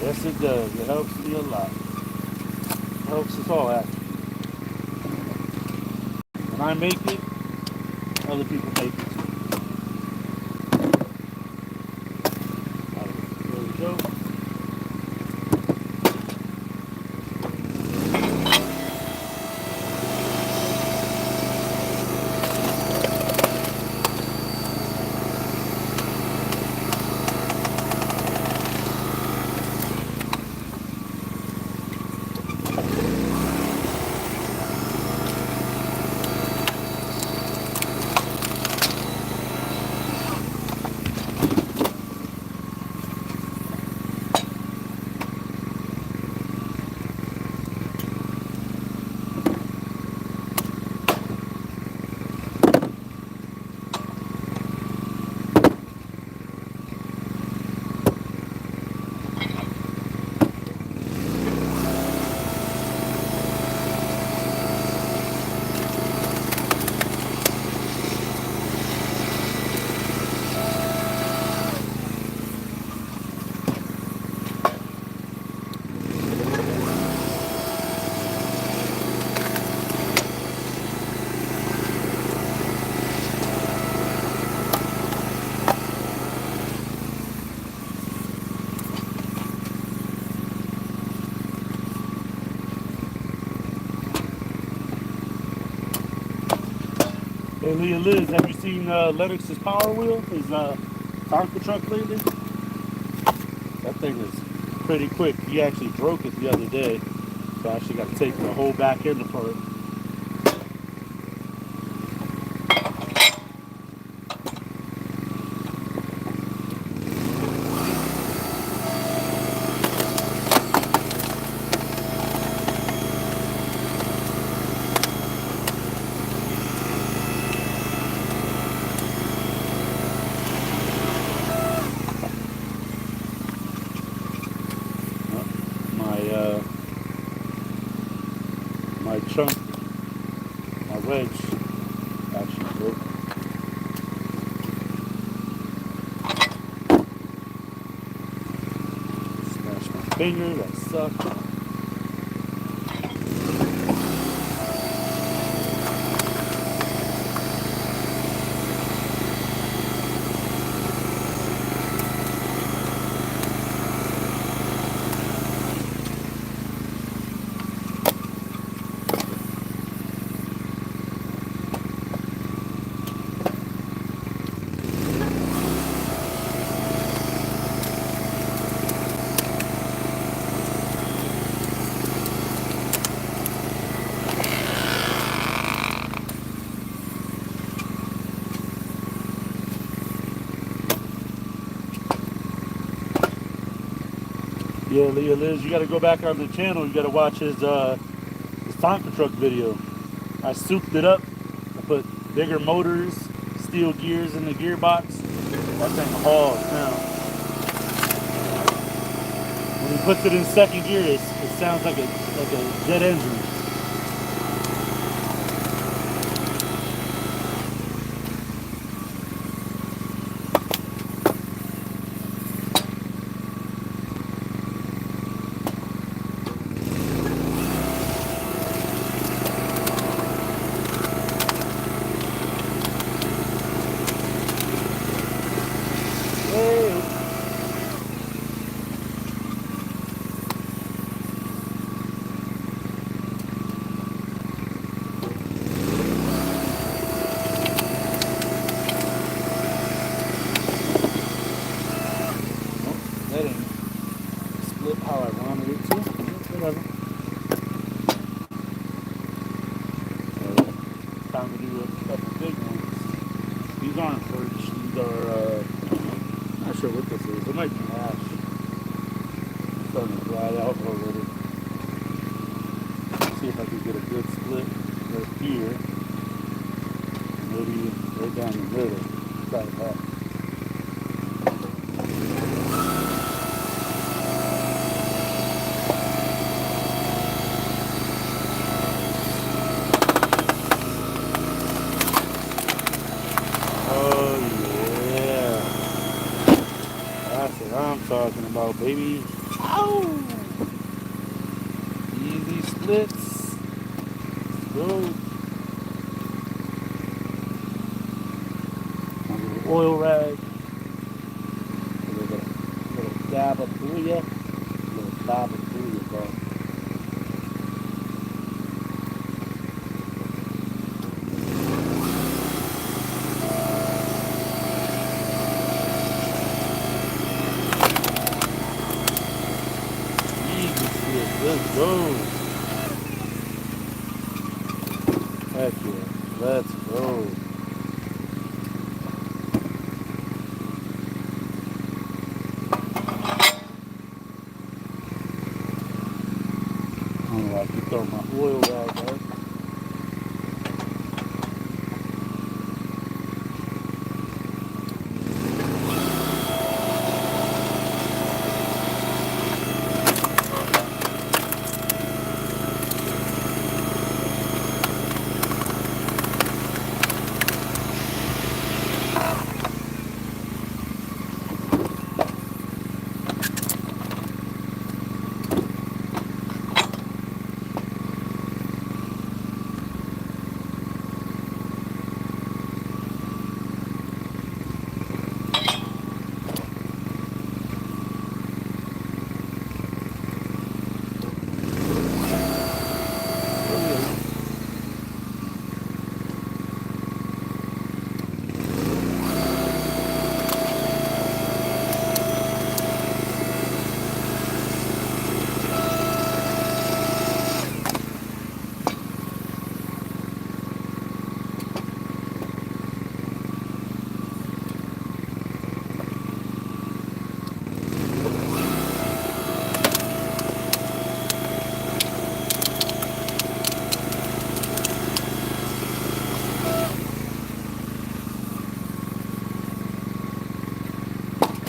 Yes, it does. It helps me a lot. It helps us all, actually. When I make it, other people make it too. There we go. Hey, Leah Liz, have you seen Lennox's Power Wheel, his Tonka truck lately? That thing is pretty quick. He actually broke it the other day, so I actually got to take the whole back end apart. My chunk, my wedge actually broke. Smashed my finger, that sucked. Yeah, Leah Liz, you got to go back on the channel. You got to watch his Tonka truck video. I souped it up. I put bigger motors, steel gears in the gearbox. That thing hauls now. When he puts it in second gear, it sounds like a jet engine. That ain't split how I wanted it to. Whatever. Time to do a couple big ones. These aren't birch. These are, I'm not sure what this is. It might be ash. It's starting to dry out already. Let's see if I can get a good split right here. Maybe right down the middle. Try that. I'm talking about, baby. Ow! Easy splits. Go. A little oil rag. A little dab of booyah. A little dab of booyah, bro. Let's go. Heck yeah. Let's go. Oh, I can throw my oil rag out.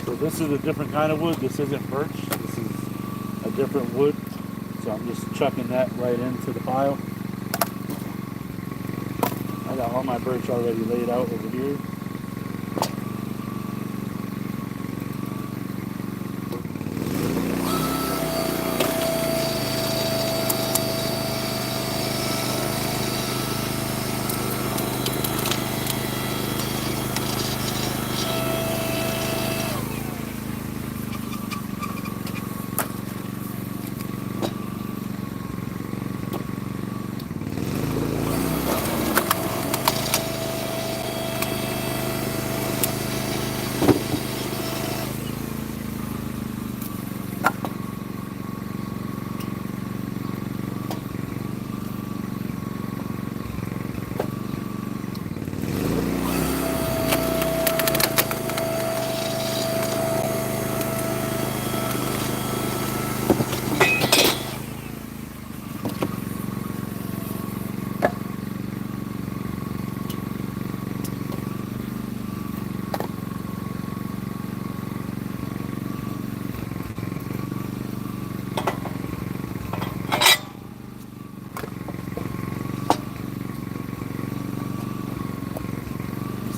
So this is a different kind of wood. This isn't birch. This is a different wood. So I'm just chucking that right into the pile. I got all my birch already laid out over here.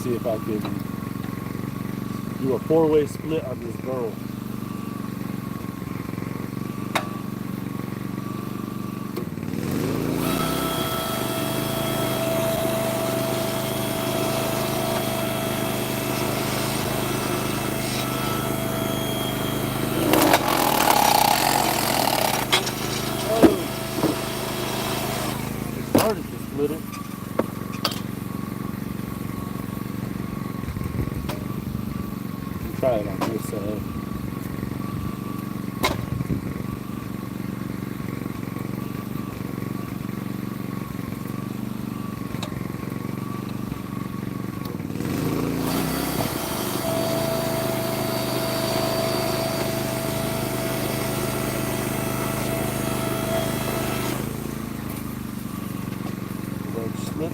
See if I can do a 4-way split on this burl. It started to split it. Try it on this side. Slip.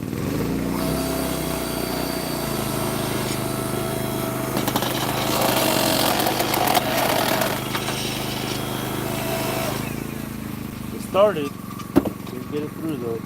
Started, didn't get it through though.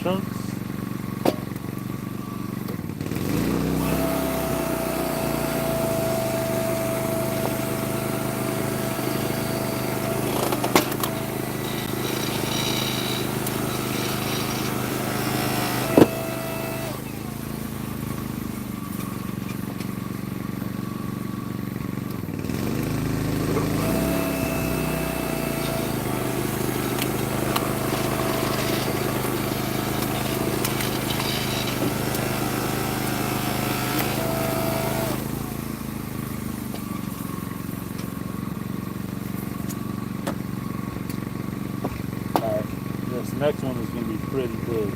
Chunks. This next one is going to be pretty big.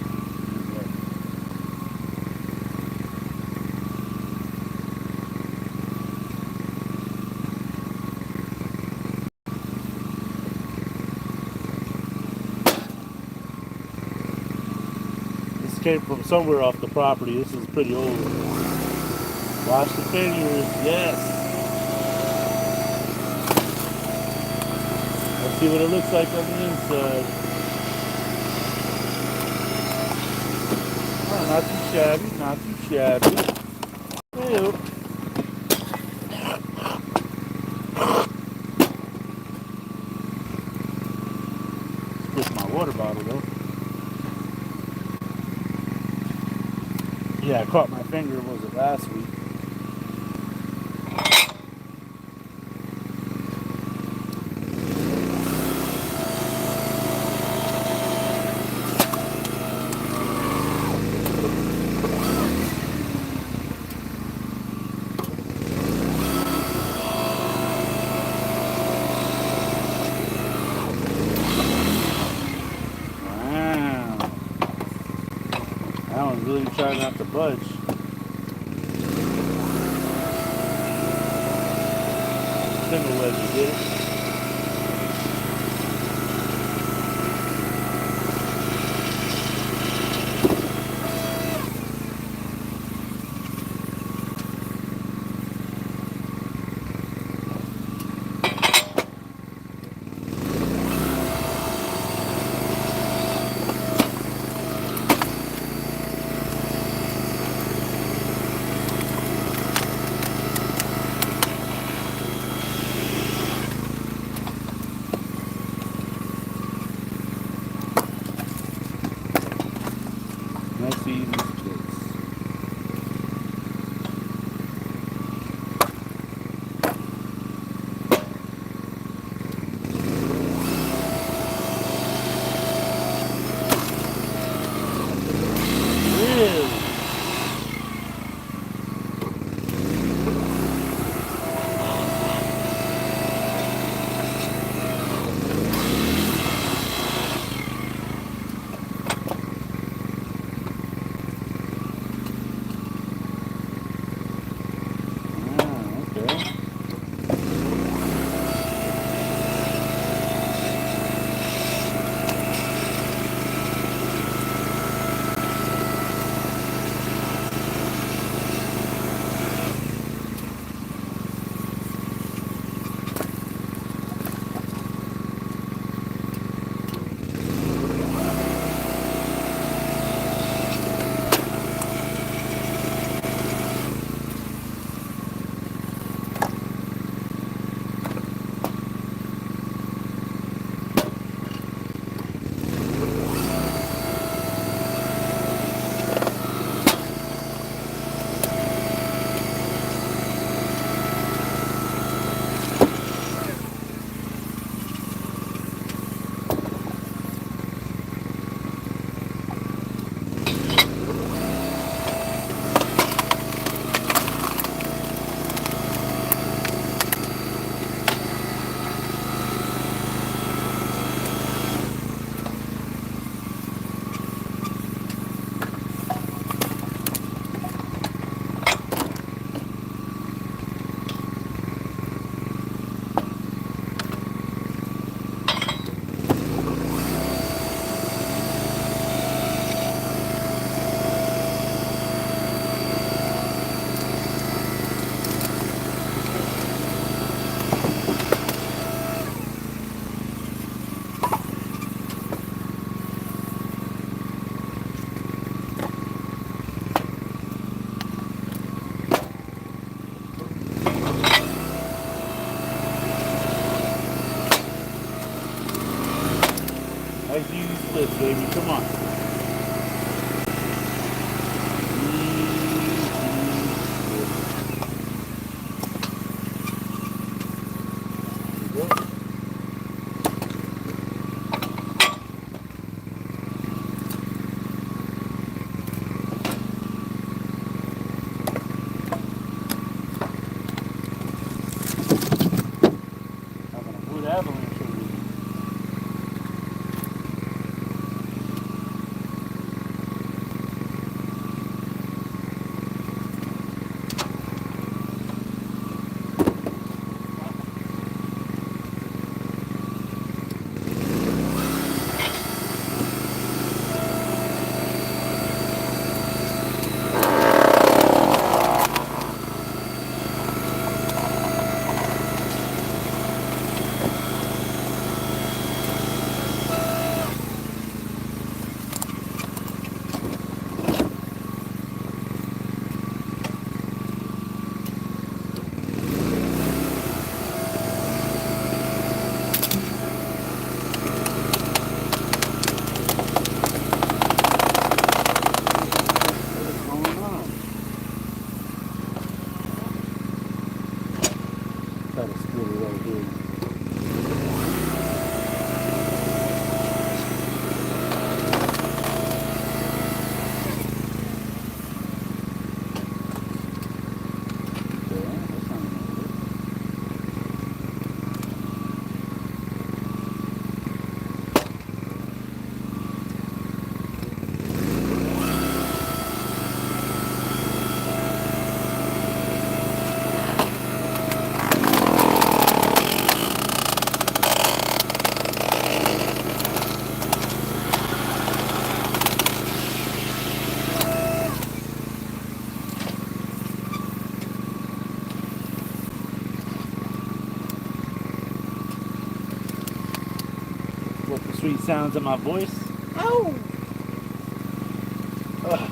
This came from somewhere off the property. This is pretty old. Wash the fingers, yes. Let's see what it looks like on the inside. Oh, not too shabby, not too shabby. Ew. Just my water bottle though. Yeah, I caught my finger, was it last week? That one's really trying not to budge. Single wedge, you get it? Nice even splits. Really? Nice easy splits, baby. Come on. Having a wood avalanche over here. try to split it right here. With the sweet sounds of my voice. Ow! Ugh.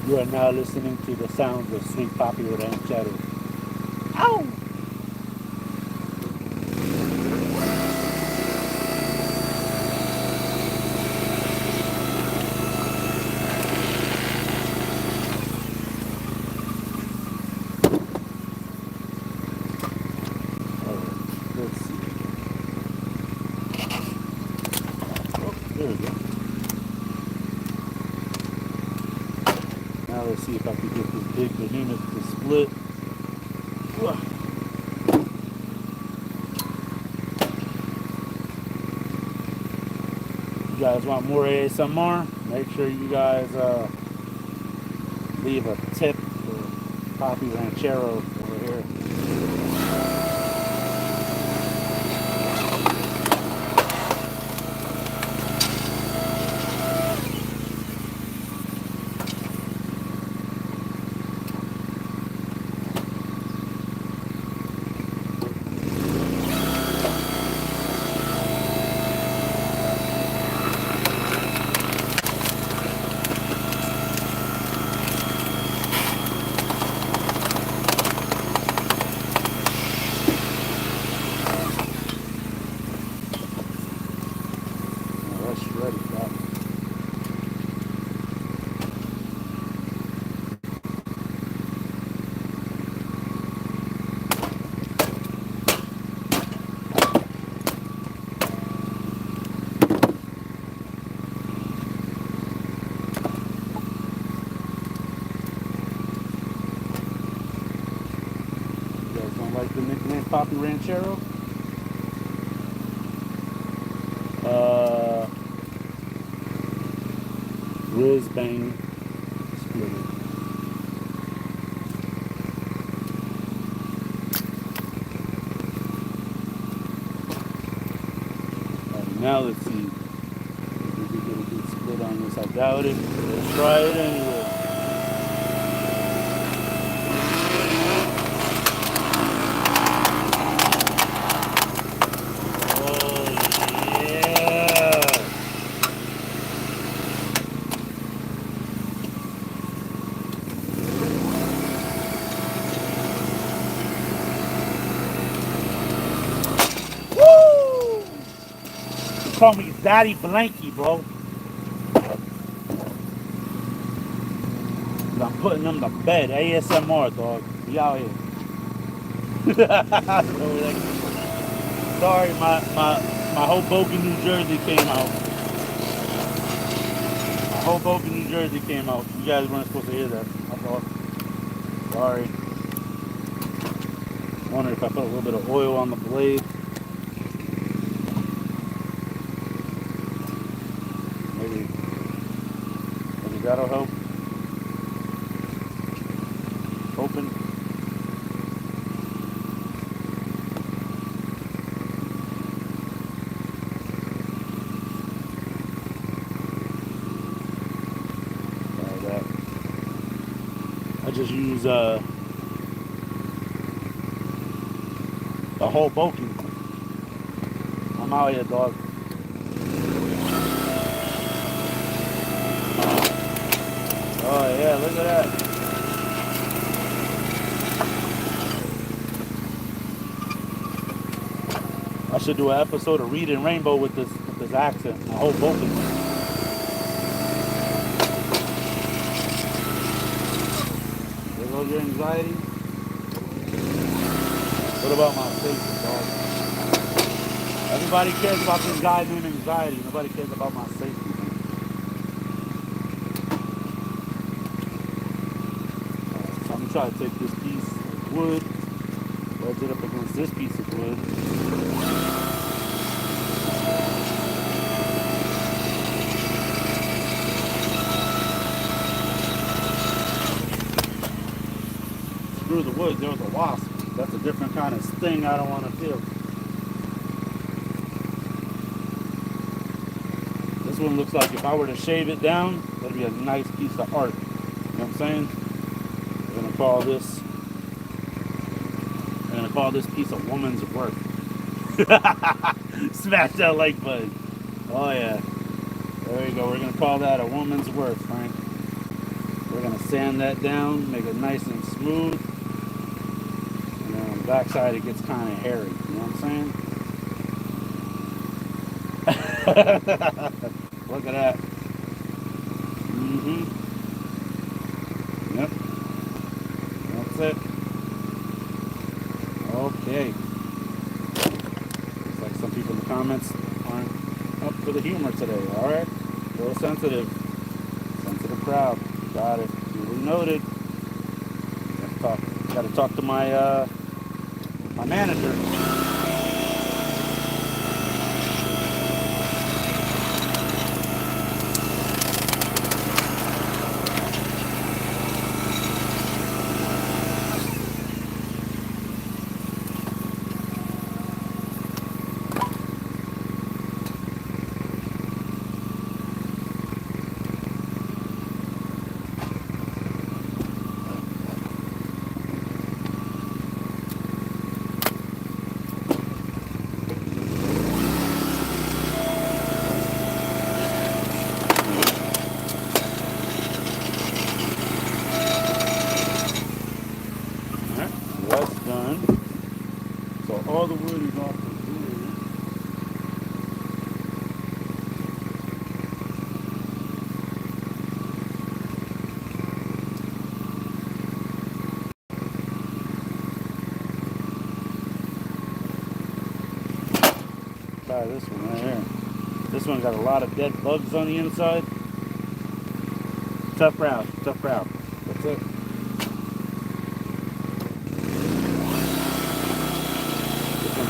You are now listening to the sounds of sweet poppy ranchero. Ow! There we go. Now let's see if I can get this big behemoth to split. You guys want more ASMR? Make sure you guys leave a tip for Poppy Ranchero over here. Like the nickname Poppy Ranchero. Whiz bang splitter. Right, now let's see if we can get a good split on this. I doubt it. Let's try it anyway. Call me Daddy Blanky, bro. I'm putting them to bed. ASMR, dog. We out here. Sorry, my Hoboken, New Jersey came out. My Hoboken, New Jersey came out. You guys weren't supposed to hear that. I thought. Sorry. Wonder if I put a little bit of oil on the blade. Maybe that'll help. Open. Like that. I just use the whole bulky. I'm out here, dog. Oh yeah, look at that. I should do an episode of Reading Rainbow with this accent. My whole vocals. There goes your anxiety. What about my safety, dog? Everybody cares about this guy named Anxiety. Nobody cares about my safety. So I'm gonna try to take this piece of wood, wedge it up against this piece of wood. Screw the wood, there was a wasp. That's a different kind of sting I don't want to feel. This one looks like if I were to shave it down, that'd be a nice piece of art. You know what I'm saying? We're gonna call this piece a woman's work. Smash that like button. Oh yeah. There you go. We're gonna call that a woman's work, Frank. We're gonna sand that down, make it nice and smooth. And then on the backside it gets kind of hairy. You know what I'm saying? Look at that. Yep. That's it. Okay. Looks like some people in the comments aren't up for the humor today. Alright. A little sensitive. Sensitive crowd. Got it. Duly noted. Gotta talk to my my manager. That's done. So all the wood is off the wood. Try this one right here. This one got a lot of dead bugs on the inside. Tough crowd, tough crowd. That's it.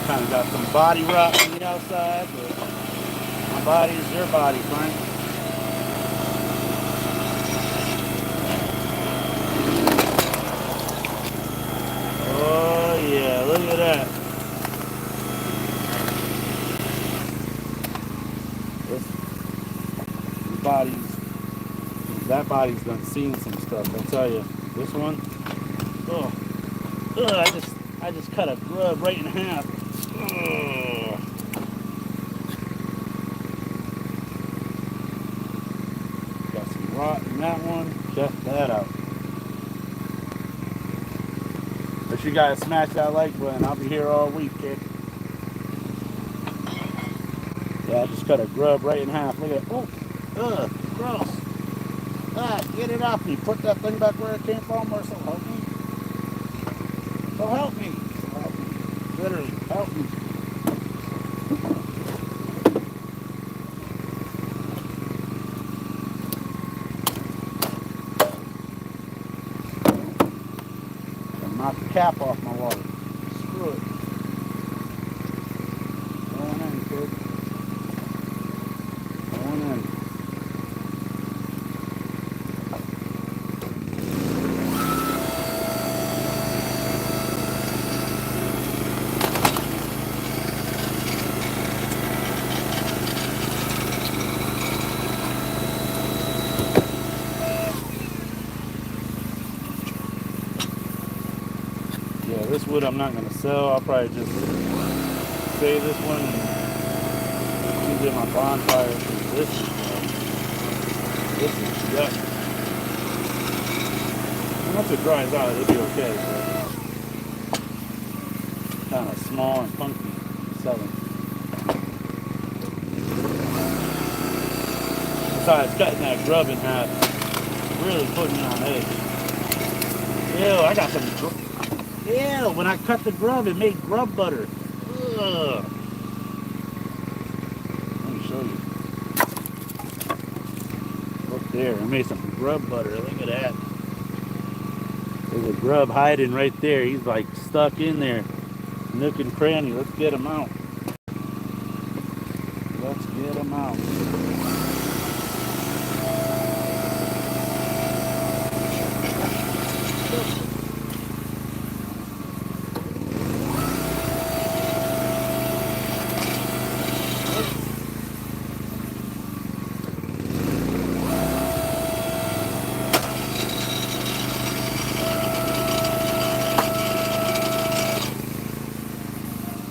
Kind of got some body rot on the outside, but my body is your body, Frank. Oh yeah, look at that. That body's done seen some stuff, I'll tell you. This one, I just cut a grub right in half. Got some rot in that one. Check that out. Make sure you guys smash that like button. I'll be here all week, kid. Yeah, I just cut a grub right in half. Look at it. Oh, gross. Get it off me. Put that thing back where it came from, or so help me. So help me. So help me. Literally, help me. Knock the cap off my water. Screw it. Going in, kid. Going in. Yeah, this wood I'm not going to sell. I'll probably just save this one and use it in my bonfire. This is yuck. Once it dries out, it'll be okay. Kind of small and funky selling. Besides cutting that grub in half, really putting me on edge. Ew, I got some. Ew, when I cut the grub, it made grub butter. Ugh. Let me show you. Look there, I made some grub butter. Look at that. There's a grub hiding right there. He's like stuck in there. Nook and cranny. Let's get him out. Let's get him out.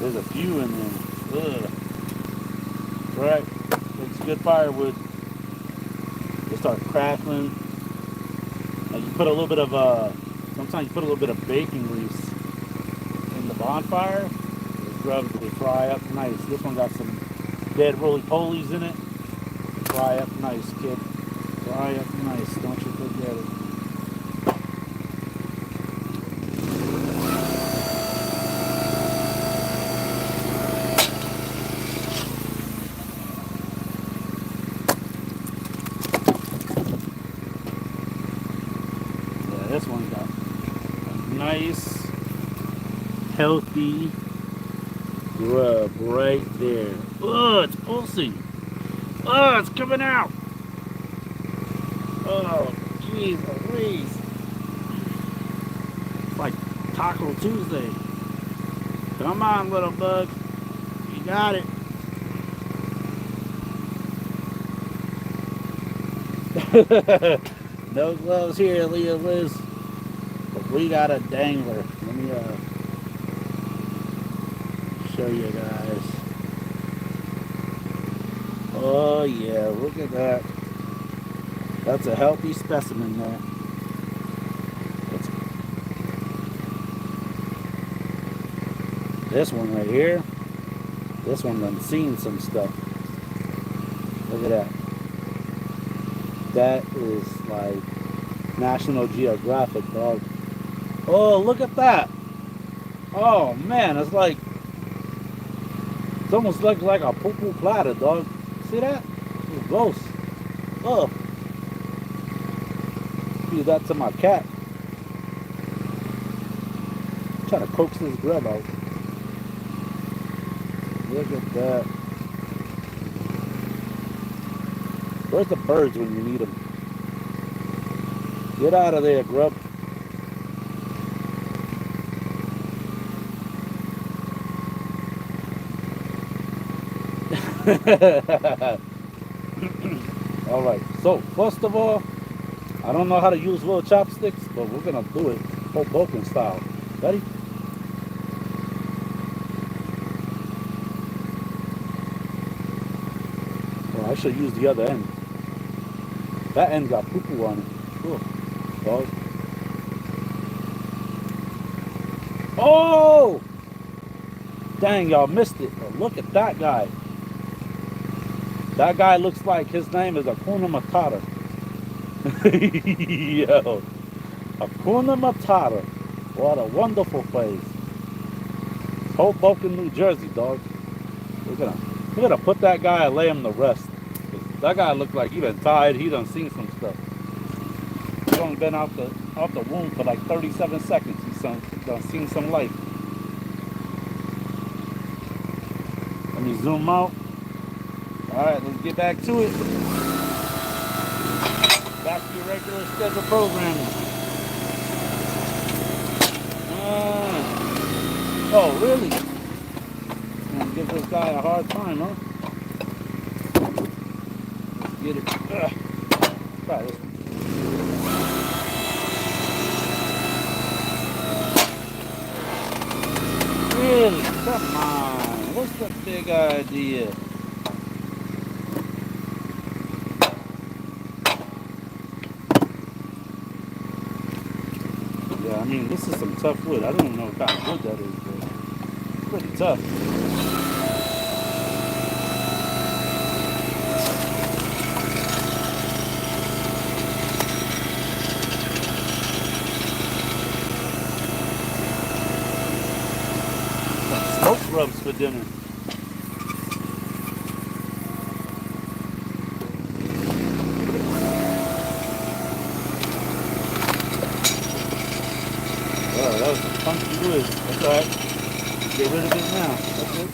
There's a few in there. Ugh. Right. It's good firewood. They start crackling. And you put a little bit of sometimes you put a little bit of bacon grease in the bonfire. The grubs will fry up nice. This one got some dead roly-polies in it. Fry up nice, kid. Fry up nice. Don't you forget it. This one got a nice, healthy grub right there. Oh, it's pulsing. Oh, it's coming out. Oh, jeez Louise. It's like Taco Tuesday. Come on, little bug. You got it. No gloves here, Leah Liz. But we got a dangler. Let me show you guys. Oh yeah, look at that. That's a healthy specimen there. This one right here. This one done seen some stuff. Look at that. That is like National Geographic, dog. Oh, look at that. Oh man, it's almost like a poo-poo platter, dog. See that? It's gross. Oh. Feed that to my cat. I'm trying to coax this grub out. Look at that. Where's the birds when you need them? Get out of there, grub. All right, so first of all, I don't know how to use little chopsticks, but we're gonna do it Hoboken style. Ready? Oh, I should use the other end. That end got poo-poo on it. Cool. Dog. Oh! Dang, y'all missed it. But look at that guy. That guy looks like his name is Hakuna Matata. Yo. Hakuna Matata. What a wonderful place. Hoboken, New Jersey, dog. We're gonna put that guy and lay him to rest. That guy looked like he been tired. He done seen some stuff. He's only been out the womb for like 37 seconds. He's done seen some life. Let me zoom out. Alright, let's get back to it. Back to your regular schedule programming. Oh, really? Gonna give this guy a hard time, huh? Let's get it. Try this one. Really? Come on. What's the big idea? Yeah, I mean, this is some tough wood. I don't even know what kind of wood that is, but it's pretty tough. grubs for dinner. Oh, that was some funky wood. That's alright. Get rid of it now. That's it.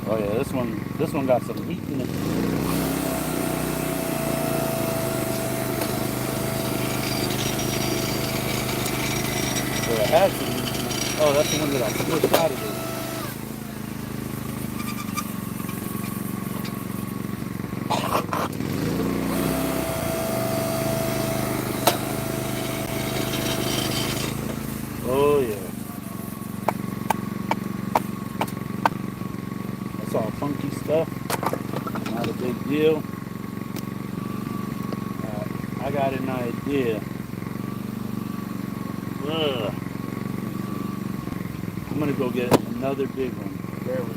Oh yeah, this one got some heat in it. So it had some heat in it. Oh, that's the one that I pushed out of it. Oh yeah. That's all funky stuff. Not a big deal. I got an idea. Ugh. I'm gonna go get another big one. Bear with me.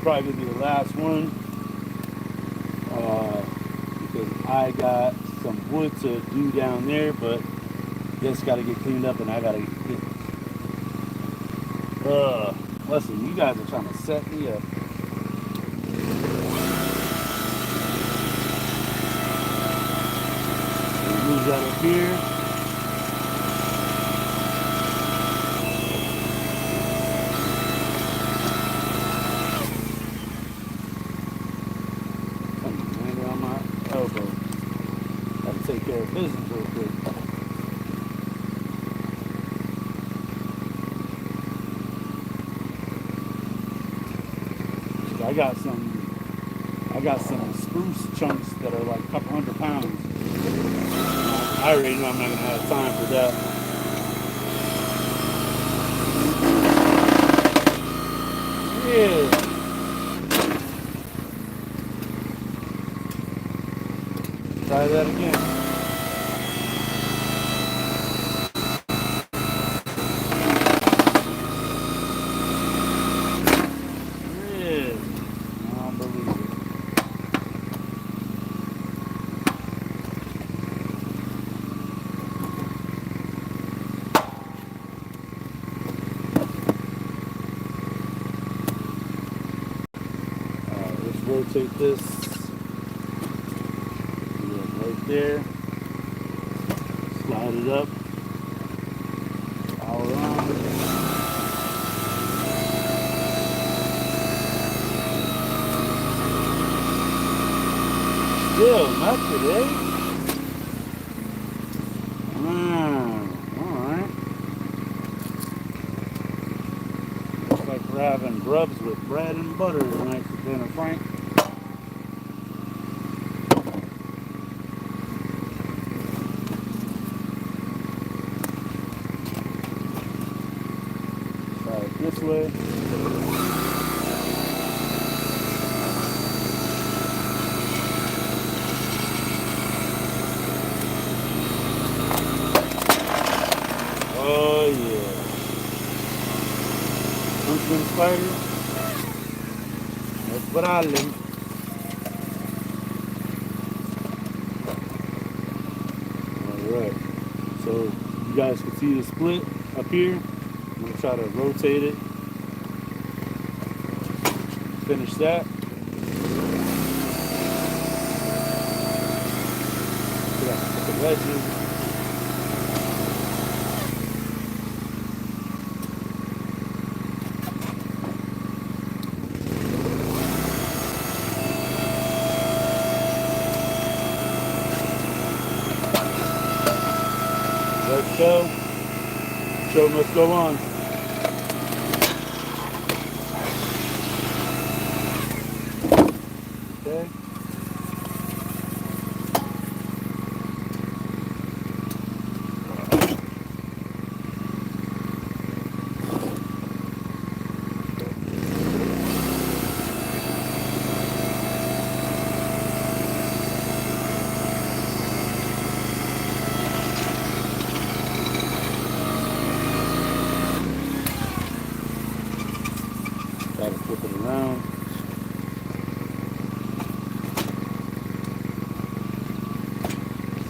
Probably gonna be the last one because I got some wood to do down there, but this got to get cleaned up, and I gotta get. Listen, you guys are trying to set me up. Move that up here. Take care of business real quick. I got some spruce chunks that are like a couple hundred pounds. I already know I'm not gonna have time for that. Yeah. Try that again. Rotate this right there, slide it up, all around. Still not today. Alright. Looks like we're having grubs with bread and butter tonight for dinner, Frank. This way. Oh yeah. Huntsman spider. No problem. Alright. So you guys can see the split up here. I'm going to try to rotate it. Finish that. Put the wedges. go. Show must go on. Okay. Gotta flip it around.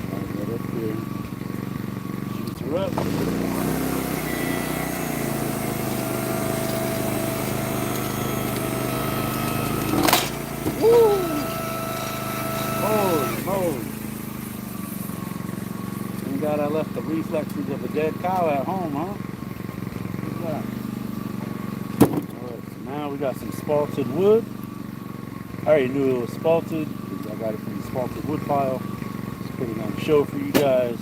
Slide that up here. Shoots her up. Woo! Holy moly! Thank God I left the reflexes of a dead cow at home, huh? Look at that. Alright, so now we got some spalted wood. I already knew it was spalted because I got it from the spalted wood pile. Just put it on the show for you guys.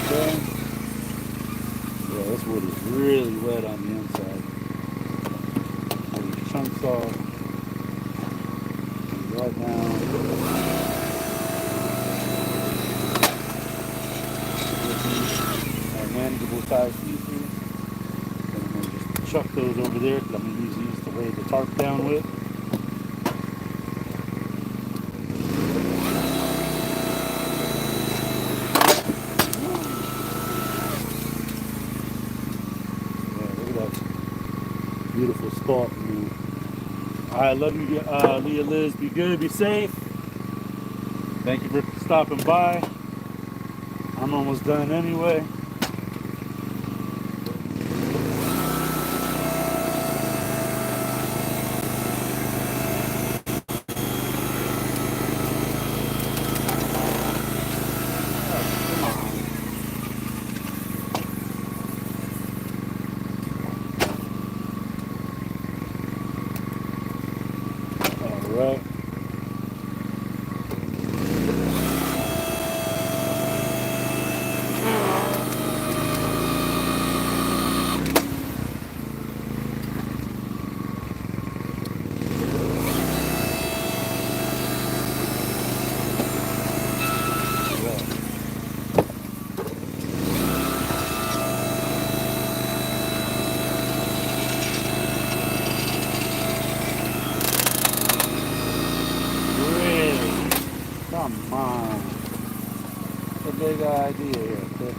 Okay. Yeah, this wood is really wet on the inside. Pull these chunks off. Right now. Manageable size pieces. And I'm going to just chuck those over there because I'm going to use these to lay the tarp down with. Yeah, look at that beautiful spot. I love you, Leah Liz. Be good, be safe. Thank you for stopping by. I'm almost done anyway. Right. Come on. That's a big idea here, okay?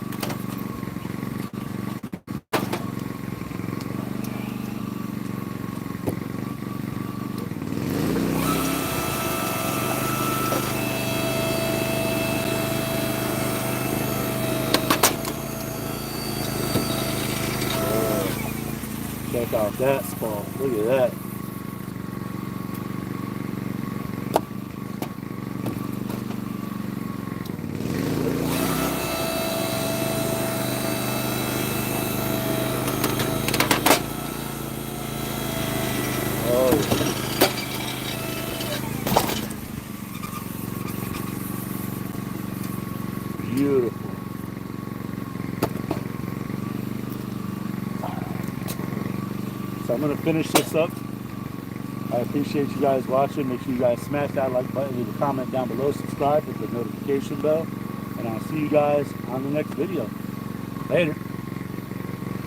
Check out that spot. Look at that. Beautiful. So I'm going to finish this up. I appreciate you guys watching. Make sure you guys smash that like button, leave a comment down below, subscribe with the notification bell, and I'll see you guys on the next video. Later.